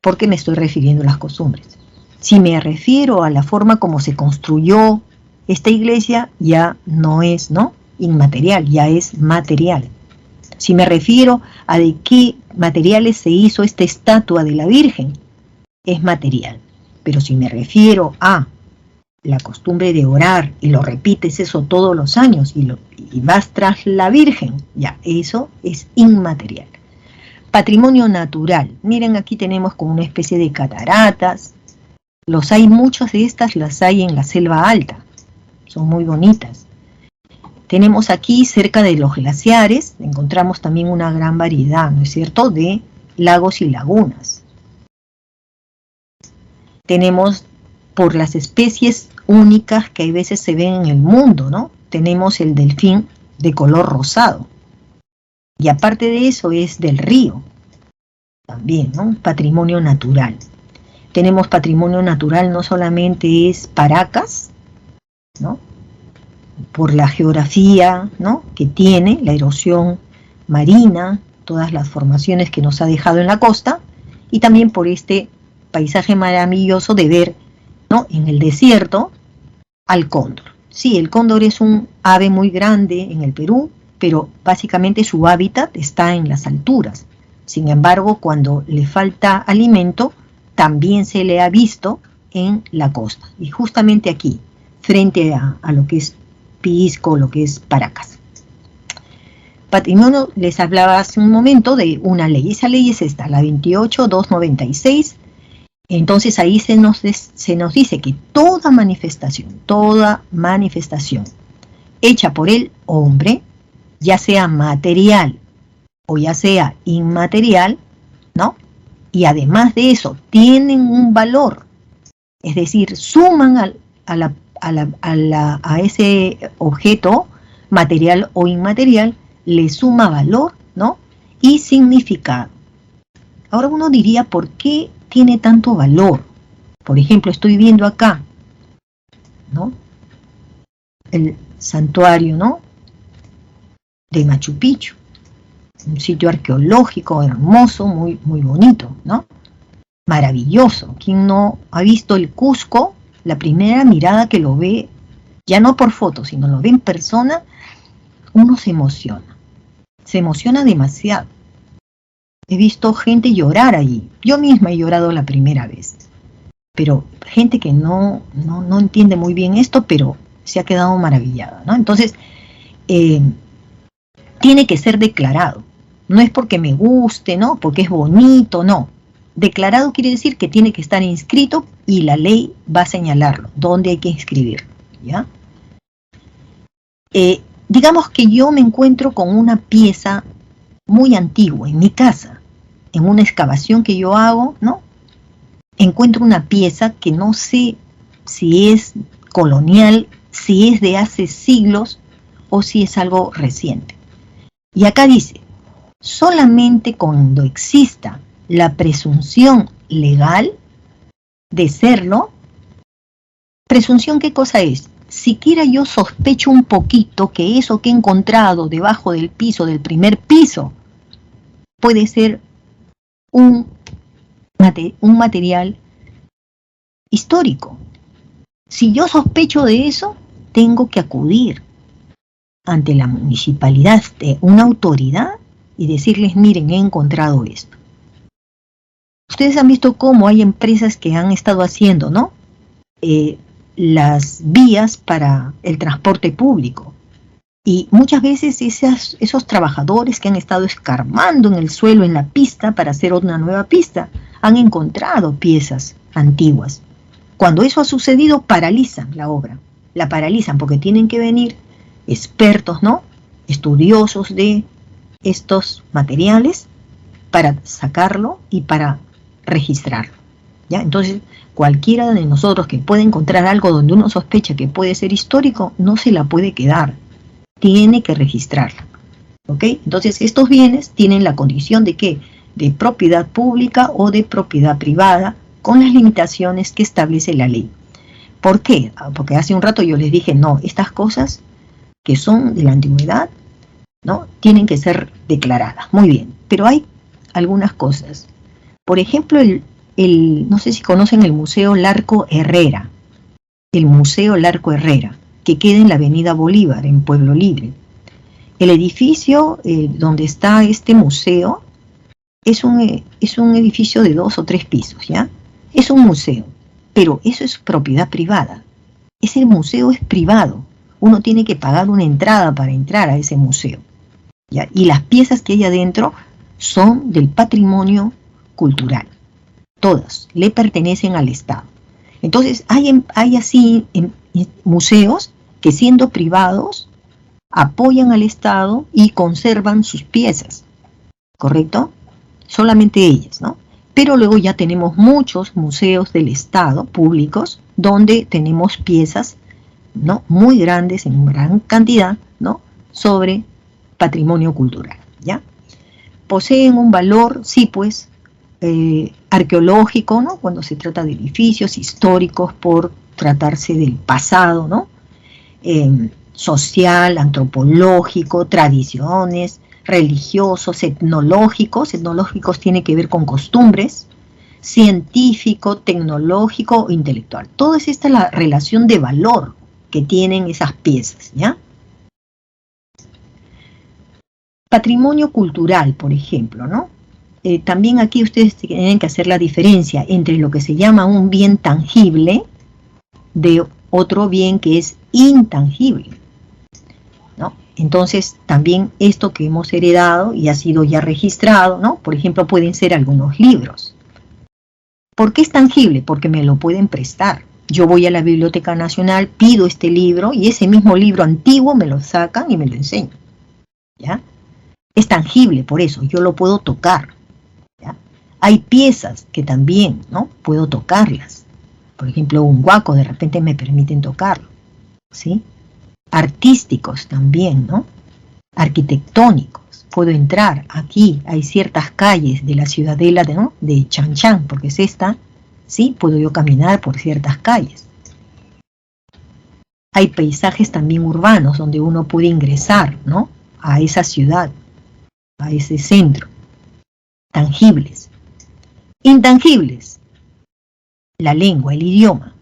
¿Por qué me estoy refiriendo a las costumbres? Si me refiero a la forma como se construyó esta iglesia, ya no es, ¿no?, inmaterial, ya es material. Si me refiero a de qué materiales se hizo esta estatua de la Virgen, es material. Pero si me refiero a la costumbre de orar y lo repites eso todos los años y vas tras la Virgen, ya, eso es inmaterial. Patrimonio natural. Miren, aquí tenemos como una especie de cataratas. Muchas de estas las hay en la selva alta. Son muy bonitas. Tenemos aquí, cerca de los glaciares, encontramos también una gran variedad, ¿no es cierto?, de lagos y lagunas. Tenemos por las especies únicas que a veces se ven en el mundo, ¿no? Tenemos el delfín de color rosado. Y aparte de eso es del río, también, ¿no? Patrimonio natural. Tenemos patrimonio natural, no solamente es Paracas, ¿no?, por la geografía, ¿no?, que tiene, la erosión marina, todas las formaciones que nos ha dejado en la costa, y también por este paisaje maravilloso de ver, ¿no?, en el desierto al cóndor. Sí, el cóndor es un ave muy grande en el Perú, pero básicamente su hábitat está en las alturas. Sin embargo, cuando le falta alimento, también se le ha visto en la costa, y justamente aquí, frente a lo que es Pisco, lo que es Paracas. Patrimonio, les hablaba hace un momento de una ley. Esa ley es esta, la 28296. Entonces ahí se nos dice que toda manifestación hecha por el hombre, ya sea material o ya sea inmaterial, ¿no?, y además de eso tienen un valor, es decir, suman a ese objeto material o inmaterial, le suma valor, ¿no?, y significado. Ahora uno diría, ¿por qué tiene tanto valor? Por ejemplo, estoy viendo acá, ¿no?, el santuario, ¿no?, de Machu Picchu, un sitio arqueológico hermoso, muy, muy bonito, ¿no?, maravilloso. ¿Quién no ha visto el Cusco? La primera mirada que lo ve, ya no por foto, sino lo ve en persona, uno se emociona demasiado. He visto gente llorar allí, yo misma he llorado la primera vez, pero gente que no entiende muy bien esto, pero se ha quedado maravillada, ¿no? Entonces, tiene que ser declarado, no es porque me guste, ¿no?, porque es bonito, no. Declarado quiere decir que tiene que estar inscrito y la ley va a señalarlo, dónde hay que inscribirlo, ¿ya? Digamos que yo me encuentro con una pieza muy antigua en mi casa, en una excavación que yo hago, ¿no?, encuentro una pieza que no sé si es colonial, si es de hace siglos o si es algo reciente. Y acá dice, solamente cuando exista la presunción legal de serlo. ¿Presunción qué cosa es? Siquiera yo sospecho un poquito que eso que he encontrado debajo del piso, del primer piso, puede ser un material histórico. Si yo sospecho de eso, tengo que acudir ante la municipalidad de una autoridad y decirles, miren, he encontrado esto. Ustedes han visto cómo hay empresas que han estado haciendo, ¿no?, las vías para el transporte público. Y muchas veces esos trabajadores que han estado escarbando en el suelo, en la pista, para hacer una nueva pista, han encontrado piezas antiguas. Cuando eso ha sucedido, paralizan la obra. La paralizan porque tienen que venir expertos, ¿no?, estudiosos de estos materiales para sacarlo y para registrarlo, ¿ya? Entonces, cualquiera de nosotros que pueda encontrar algo donde uno sospecha que puede ser histórico, no se la puede quedar, tiene que registrarla, ¿ok? Entonces, estos bienes tienen la condición de ¿qué? De propiedad pública o de propiedad privada, con las limitaciones que establece la ley. ¿Por qué? Porque hace un rato yo les dije, no, estas cosas que son de la antigüedad, ¿no?, tienen que ser declaradas. Muy bien, pero hay algunas cosas. Por ejemplo, no sé si conocen el Museo Larco Herrera, que queda en la Avenida Bolívar, en Pueblo Libre. El edificio donde está este museo es un edificio de 2 o 3 pisos, ¿ya? Es un museo, pero eso es propiedad privada. Ese museo es privado. Uno tiene que pagar una entrada para entrar a ese museo, ¿ya? Y las piezas que hay adentro son del patrimonio cultural. Todas le pertenecen al Estado. Entonces, hay así museos que, siendo privados, apoyan al Estado y conservan sus piezas, ¿correcto? Solamente ellas, ¿no? Pero luego ya tenemos muchos museos del Estado, públicos, donde tenemos piezas, ¿no?, muy grandes, en gran cantidad, ¿no?, sobre patrimonio cultural, ¿ya? Poseen un valor, sí, pues, arqueológico, ¿no?, cuando se trata de edificios históricos por tratarse del pasado, ¿no?, social, antropológico, tradiciones, religiosos, etnológicos tiene que ver con costumbres, científico, tecnológico, intelectual. Todo es esta la relación de valor que tienen esas piezas, ¿ya? Patrimonio cultural, por ejemplo, ¿no? También aquí ustedes tienen que hacer la diferencia entre lo que se llama un bien tangible de otro bien que es intangible, ¿no? Entonces, también esto que hemos heredado y ha sido ya registrado, ¿no? Por ejemplo, pueden ser algunos libros. ¿Por qué es tangible? Porque me lo pueden prestar. Yo voy a la Biblioteca Nacional, pido este libro y ese mismo libro antiguo me lo sacan y me lo enseñan, ¿ya? Es tangible, por eso, yo lo puedo tocar, ¿ya? Hay piezas que también, ¿no?, puedo tocarlas. Por ejemplo, un huaco de repente me permiten tocarlo, ¿sí? Artísticos también, ¿no? Arquitectónicos. Puedo entrar aquí, hay ciertas calles de la ciudadela de Chanchán, porque es esta, ¿sí? Puedo yo caminar por ciertas calles. Hay paisajes también urbanos donde uno puede ingresar, ¿no?, a esa ciudad, a ese centro. Tangibles. Intangibles. La lengua, el idioma.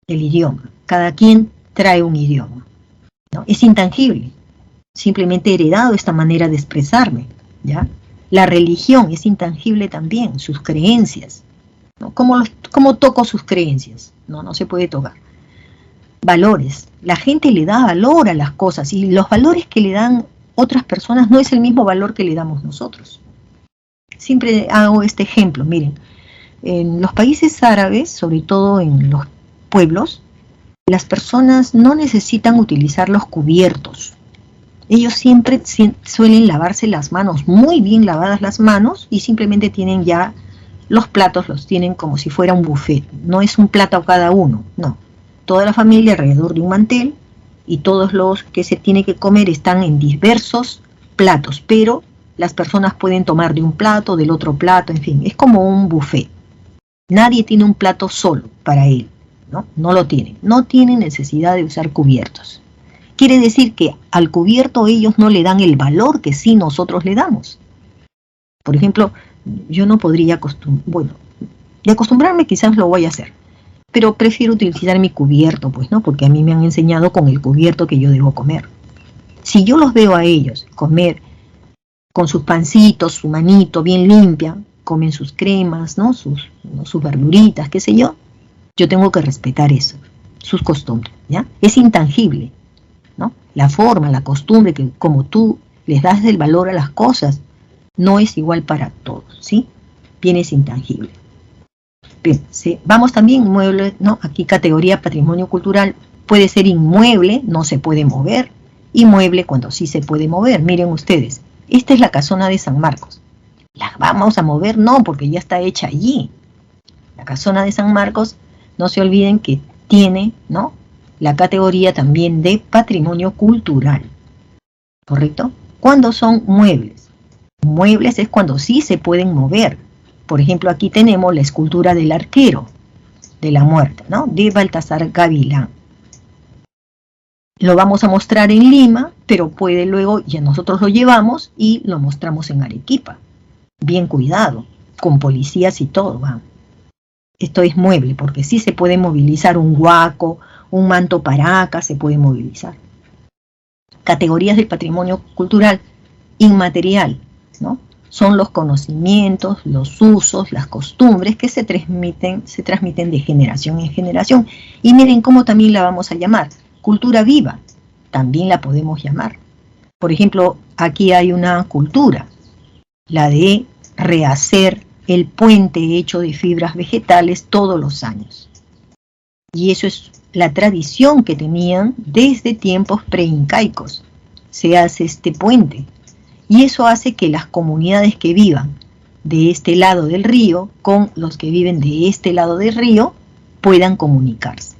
El idioma. Cada quien trae un idioma, ¿no? Es intangible. Simplemente he heredado esta manera de expresarme, ¿ya? La religión es intangible también, sus creencias, ¿no? ¿Cómo toco sus creencias? No se puede tocar. Valores. La gente le da valor a las cosas y los valores que le dan otras personas no es el mismo valor que le damos nosotros. Siempre hago este ejemplo, miren. En los países árabes, sobre todo en los pueblos, las personas no necesitan utilizar los cubiertos. Ellos siempre suelen lavarse las manos, muy bien lavadas las manos, y simplemente tienen ya los platos, los tienen como si fuera un buffet. No es un plato cada uno, no. Toda la familia alrededor de un mantel y todos los que se tiene que comer están en diversos platos, pero las personas pueden tomar de un plato, del otro plato, en fin, es como un buffet. Nadie tiene un plato solo para él, ¿no? No lo tienen. No tienen necesidad de usar cubiertos. Quiere decir que al cubierto ellos no le dan el valor que sí nosotros le damos. Por ejemplo, yo no podría de acostumbrarme quizás lo voy a hacer, pero prefiero utilizar mi cubierto, pues, ¿no? Porque a mí me han enseñado con el cubierto que yo debo comer. Si yo los veo a ellos comer con sus pancitos, su manito bien limpia, comen sus cremas, ¿no? Sus verduritas, qué sé yo tengo que respetar eso, sus costumbres, ¿ya? Es intangible, ¿no? La forma, la costumbre, que como tú les das el valor a las cosas, no es igual para todos, ¿sí? Bien, es intangible. Bien, ¿sí? Vamos también, inmueble, ¿no? Aquí categoría patrimonio cultural, puede ser inmueble, no se puede mover, inmueble cuando sí se puede mover. Miren ustedes, esta es la casona de San Marcos. ¿La vamos a mover? No, porque ya está hecha allí. La casona de San Marcos, no se olviden que tiene, ¿no?, la categoría también de patrimonio cultural, ¿correcto? ¿Cuándo son muebles? Muebles es cuando sí se pueden mover. Por ejemplo, aquí tenemos la escultura del arquero de la muerte, ¿no?, de Baltasar Gavilán. Lo vamos a mostrar en Lima, pero puede luego, ya nosotros lo llevamos y lo mostramos en Arequipa. Bien cuidado, con policías y todo, van. Esto es mueble, porque sí se puede movilizar un huaco, un manto paraca, se puede movilizar. Categorías del patrimonio cultural inmaterial, ¿no? Son los conocimientos, los usos, las costumbres que se transmiten de generación en generación. Y miren cómo también la vamos a llamar. Cultura viva, también la podemos llamar. Por ejemplo, aquí hay una cultura, la de rehacer el puente hecho de fibras vegetales todos los años. Y eso es la tradición que tenían desde tiempos preincaicos. Se hace este puente y eso hace que las comunidades que vivan de este lado del río con los que viven de este lado del río puedan comunicarse.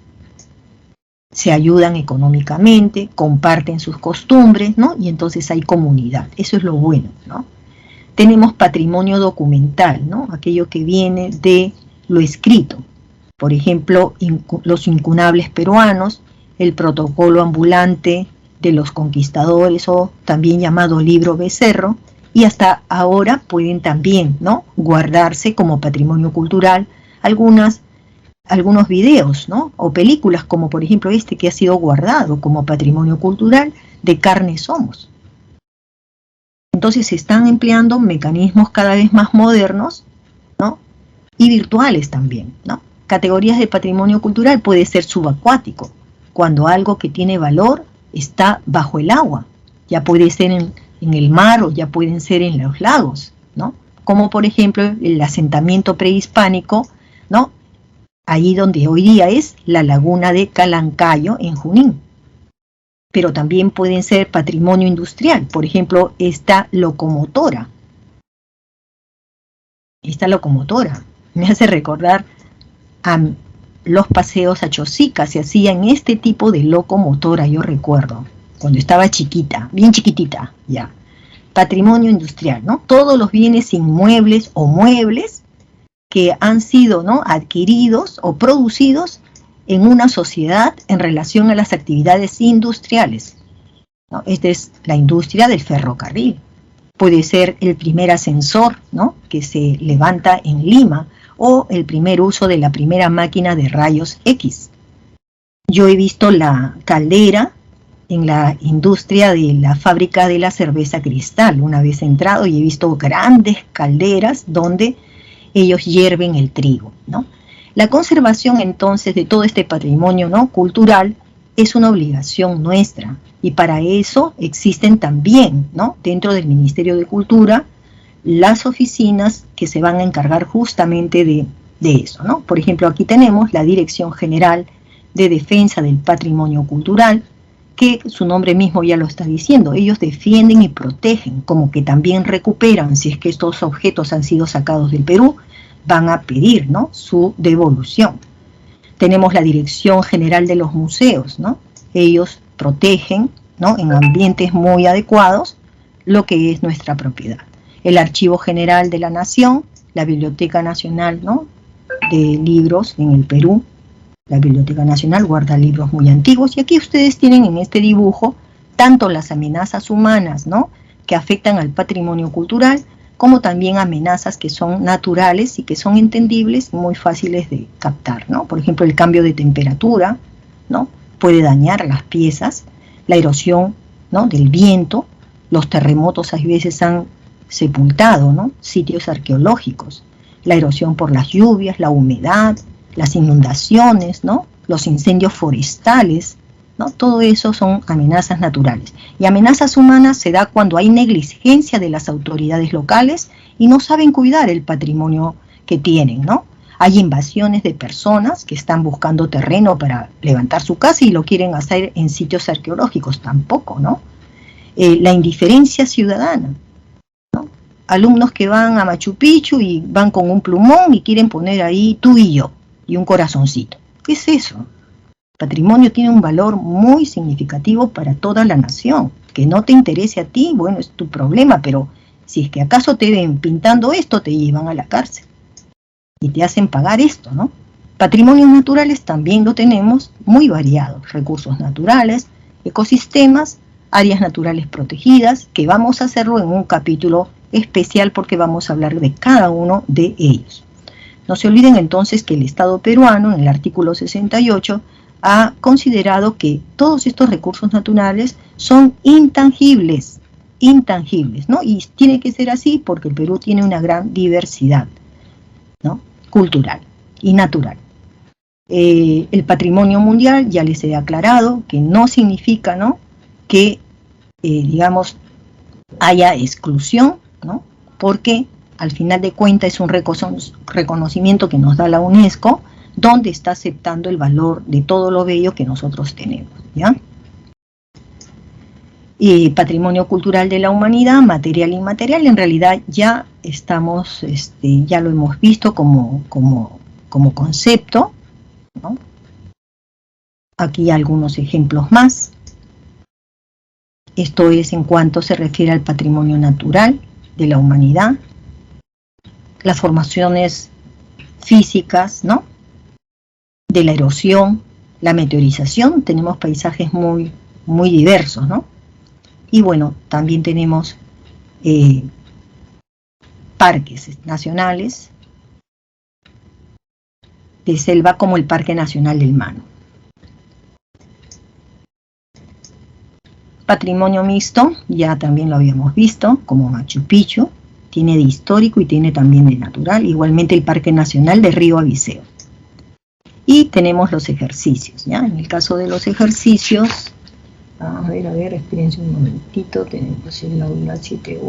Se ayudan económicamente, comparten sus costumbres, ¿no? Y entonces hay comunidad. Eso es lo bueno, ¿no? Tenemos patrimonio documental, ¿no? Aquello que viene de lo escrito. Por ejemplo, los incunables peruanos, el protocolo ambulante de los conquistadores o también llamado libro Becerro, y hasta ahora pueden también, ¿no?, guardarse como patrimonio cultural algunos videos, ¿no?, o películas como por ejemplo este que ha sido guardado como patrimonio cultural de Carne Somos. Entonces se están empleando mecanismos cada vez más modernos, ¿no?, y virtuales también, ¿no? Categorías de patrimonio cultural puede ser subacuático, cuando algo que tiene valor está bajo el agua, ya puede ser en el mar o ya pueden ser en los lagos, ¿no? Como por ejemplo el asentamiento prehispánico, ¿no?, ahí donde hoy día es la laguna de Calancayo en Junín. Pero también pueden ser patrimonio industrial, por ejemplo esta locomotora. Esta locomotora me hace recordar a los paseos a Chosica, se hacían este tipo de locomotora, yo recuerdo, cuando estaba chiquita, bien chiquitita, ya. Patrimonio industrial, ¿no? Todos los bienes inmuebles o muebles que han sido, ¿no?, adquiridos o producidos en una sociedad en relación a las actividades industriales, ¿no? Esta es la industria del ferrocarril. Puede ser el primer ascensor, ¿no?, que se levanta en Lima, o el primer uso de la primera máquina de rayos X. Yo he visto la caldera en la industria de la fábrica de la cerveza Cristal. Una vez entrado y he visto grandes calderas donde ellos hierven el trigo, ¿no? La conservación entonces de todo este patrimonio, ¿no?, cultural es una obligación nuestra y para eso existen también, ¿no?, dentro del Ministerio de Cultura las oficinas que se van a encargar justamente de eso, ¿no? Por ejemplo, aquí tenemos la Dirección General de Defensa del Patrimonio Cultural, que su nombre mismo ya lo está diciendo. Ellos defienden y protegen, como que también recuperan, si es que estos objetos han sido sacados del Perú, van a pedir, ¿no?, su devolución. Tenemos la Dirección General de los Museos, ¿no? Ellos protegen, ¿no?, en ambientes muy adecuados lo que es nuestra propiedad. El Archivo General de la Nación, la Biblioteca Nacional, ¿no?, de libros en el Perú. La Biblioteca Nacional guarda libros muy antiguos y aquí ustedes tienen en este dibujo tanto las amenazas humanas, ¿no?, que afectan al patrimonio cultural, como también amenazas que son naturales y que son entendibles y muy fáciles de captar, ¿no? Por ejemplo, el cambio de temperatura, ¿no?, puede dañar las piezas, la erosión, ¿no?, del viento, los terremotos a veces han sepultado, ¿no?, sitios arqueológicos, la erosión por las lluvias, la humedad, las inundaciones, ¿no?, los incendios forestales, ¿no? Todo eso son amenazas naturales. Y amenazas humanas se da cuando hay negligencia de las autoridades locales y no saben cuidar el patrimonio que tienen, ¿no? Hay invasiones de personas que están buscando terreno para levantar su casa y lo quieren hacer en sitios arqueológicos, tampoco, ¿no? La indiferencia ciudadana, ¿no? Alumnos que van a Machu Picchu y van con un plumón y quieren poner ahí tú y yo y un corazoncito. ¿Qué es eso? Patrimonio tiene un valor muy significativo para toda la nación. Que no te interese a ti, bueno, es tu problema, pero si es que acaso te ven pintando esto, te llevan a la cárcel y te hacen pagar esto, ¿no? Patrimonios naturales también lo tenemos muy variados, recursos naturales, ecosistemas, áreas naturales protegidas, que vamos a hacerlo en un capítulo especial porque vamos a hablar de cada uno de ellos. No se olviden entonces que el Estado peruano, en el artículo 68, ha considerado que todos estos recursos naturales son intangibles, ¿no? Y tiene que ser así porque el Perú tiene una gran diversidad, ¿no?, cultural y natural. El patrimonio mundial, ya les he aclarado que no significa, ¿no?, que, digamos, haya exclusión, ¿no?, porque al final de cuentas es un reconocimiento que nos da la UNESCO, donde está aceptando el valor de todo lo bello que nosotros tenemos, ¿ya? Y patrimonio cultural de la humanidad, material e inmaterial, en realidad ya estamos, ya lo hemos visto como concepto, ¿no? Aquí algunos ejemplos más. Esto es en cuanto se refiere al patrimonio natural de la humanidad, las formaciones físicas, ¿no? De la erosión, la meteorización, tenemos paisajes muy diversos, ¿no? Y bueno, también tenemos parques nacionales de selva como el Parque Nacional del Mano. Patrimonio mixto, ya también lo habíamos visto, como Machu Picchu, tiene de histórico y tiene también de natural, igualmente el Parque Nacional de Río Abiseo. Y tenemos los ejercicios, ¿ya? En el caso de los ejercicios, a ver, espérense un momentito, tenemos el aula 7.1,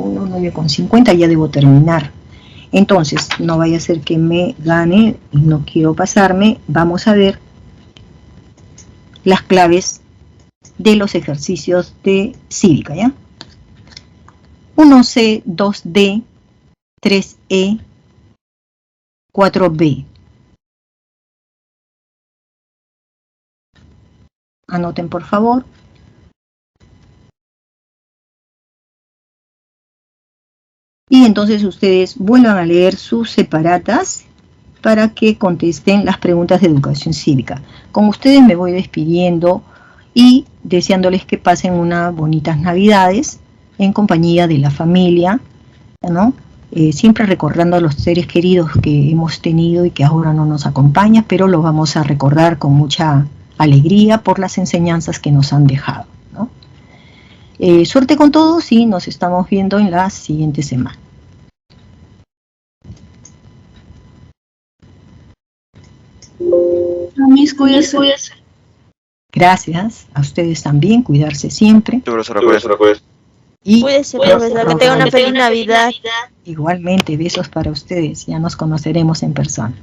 9.50, ya debo terminar. Entonces, no vaya a ser que me gane y no quiero pasarme, vamos a ver las claves de los ejercicios de cívica, ¿ya? 1C, 2D, 3E, 4B. Anoten, por favor. Y entonces ustedes vuelvan a leer sus separatas para que contesten las preguntas de educación cívica. Con ustedes me voy despidiendo y deseándoles que pasen unas bonitas Navidades en compañía de la familia, ¿no? Siempre recordando a los seres queridos que hemos tenido y que ahora no nos acompañan, pero los vamos a recordar con mucha alegría por las enseñanzas que nos han dejado, ¿no? Suerte con todos y nos estamos viendo en la siguiente semana. Cuídese. Gracias, a ustedes también, cuidarse siempre. Y Cuídese, profesor, que tenga una feliz Navidad. igualmente, besos para ustedes, ya nos conoceremos en persona.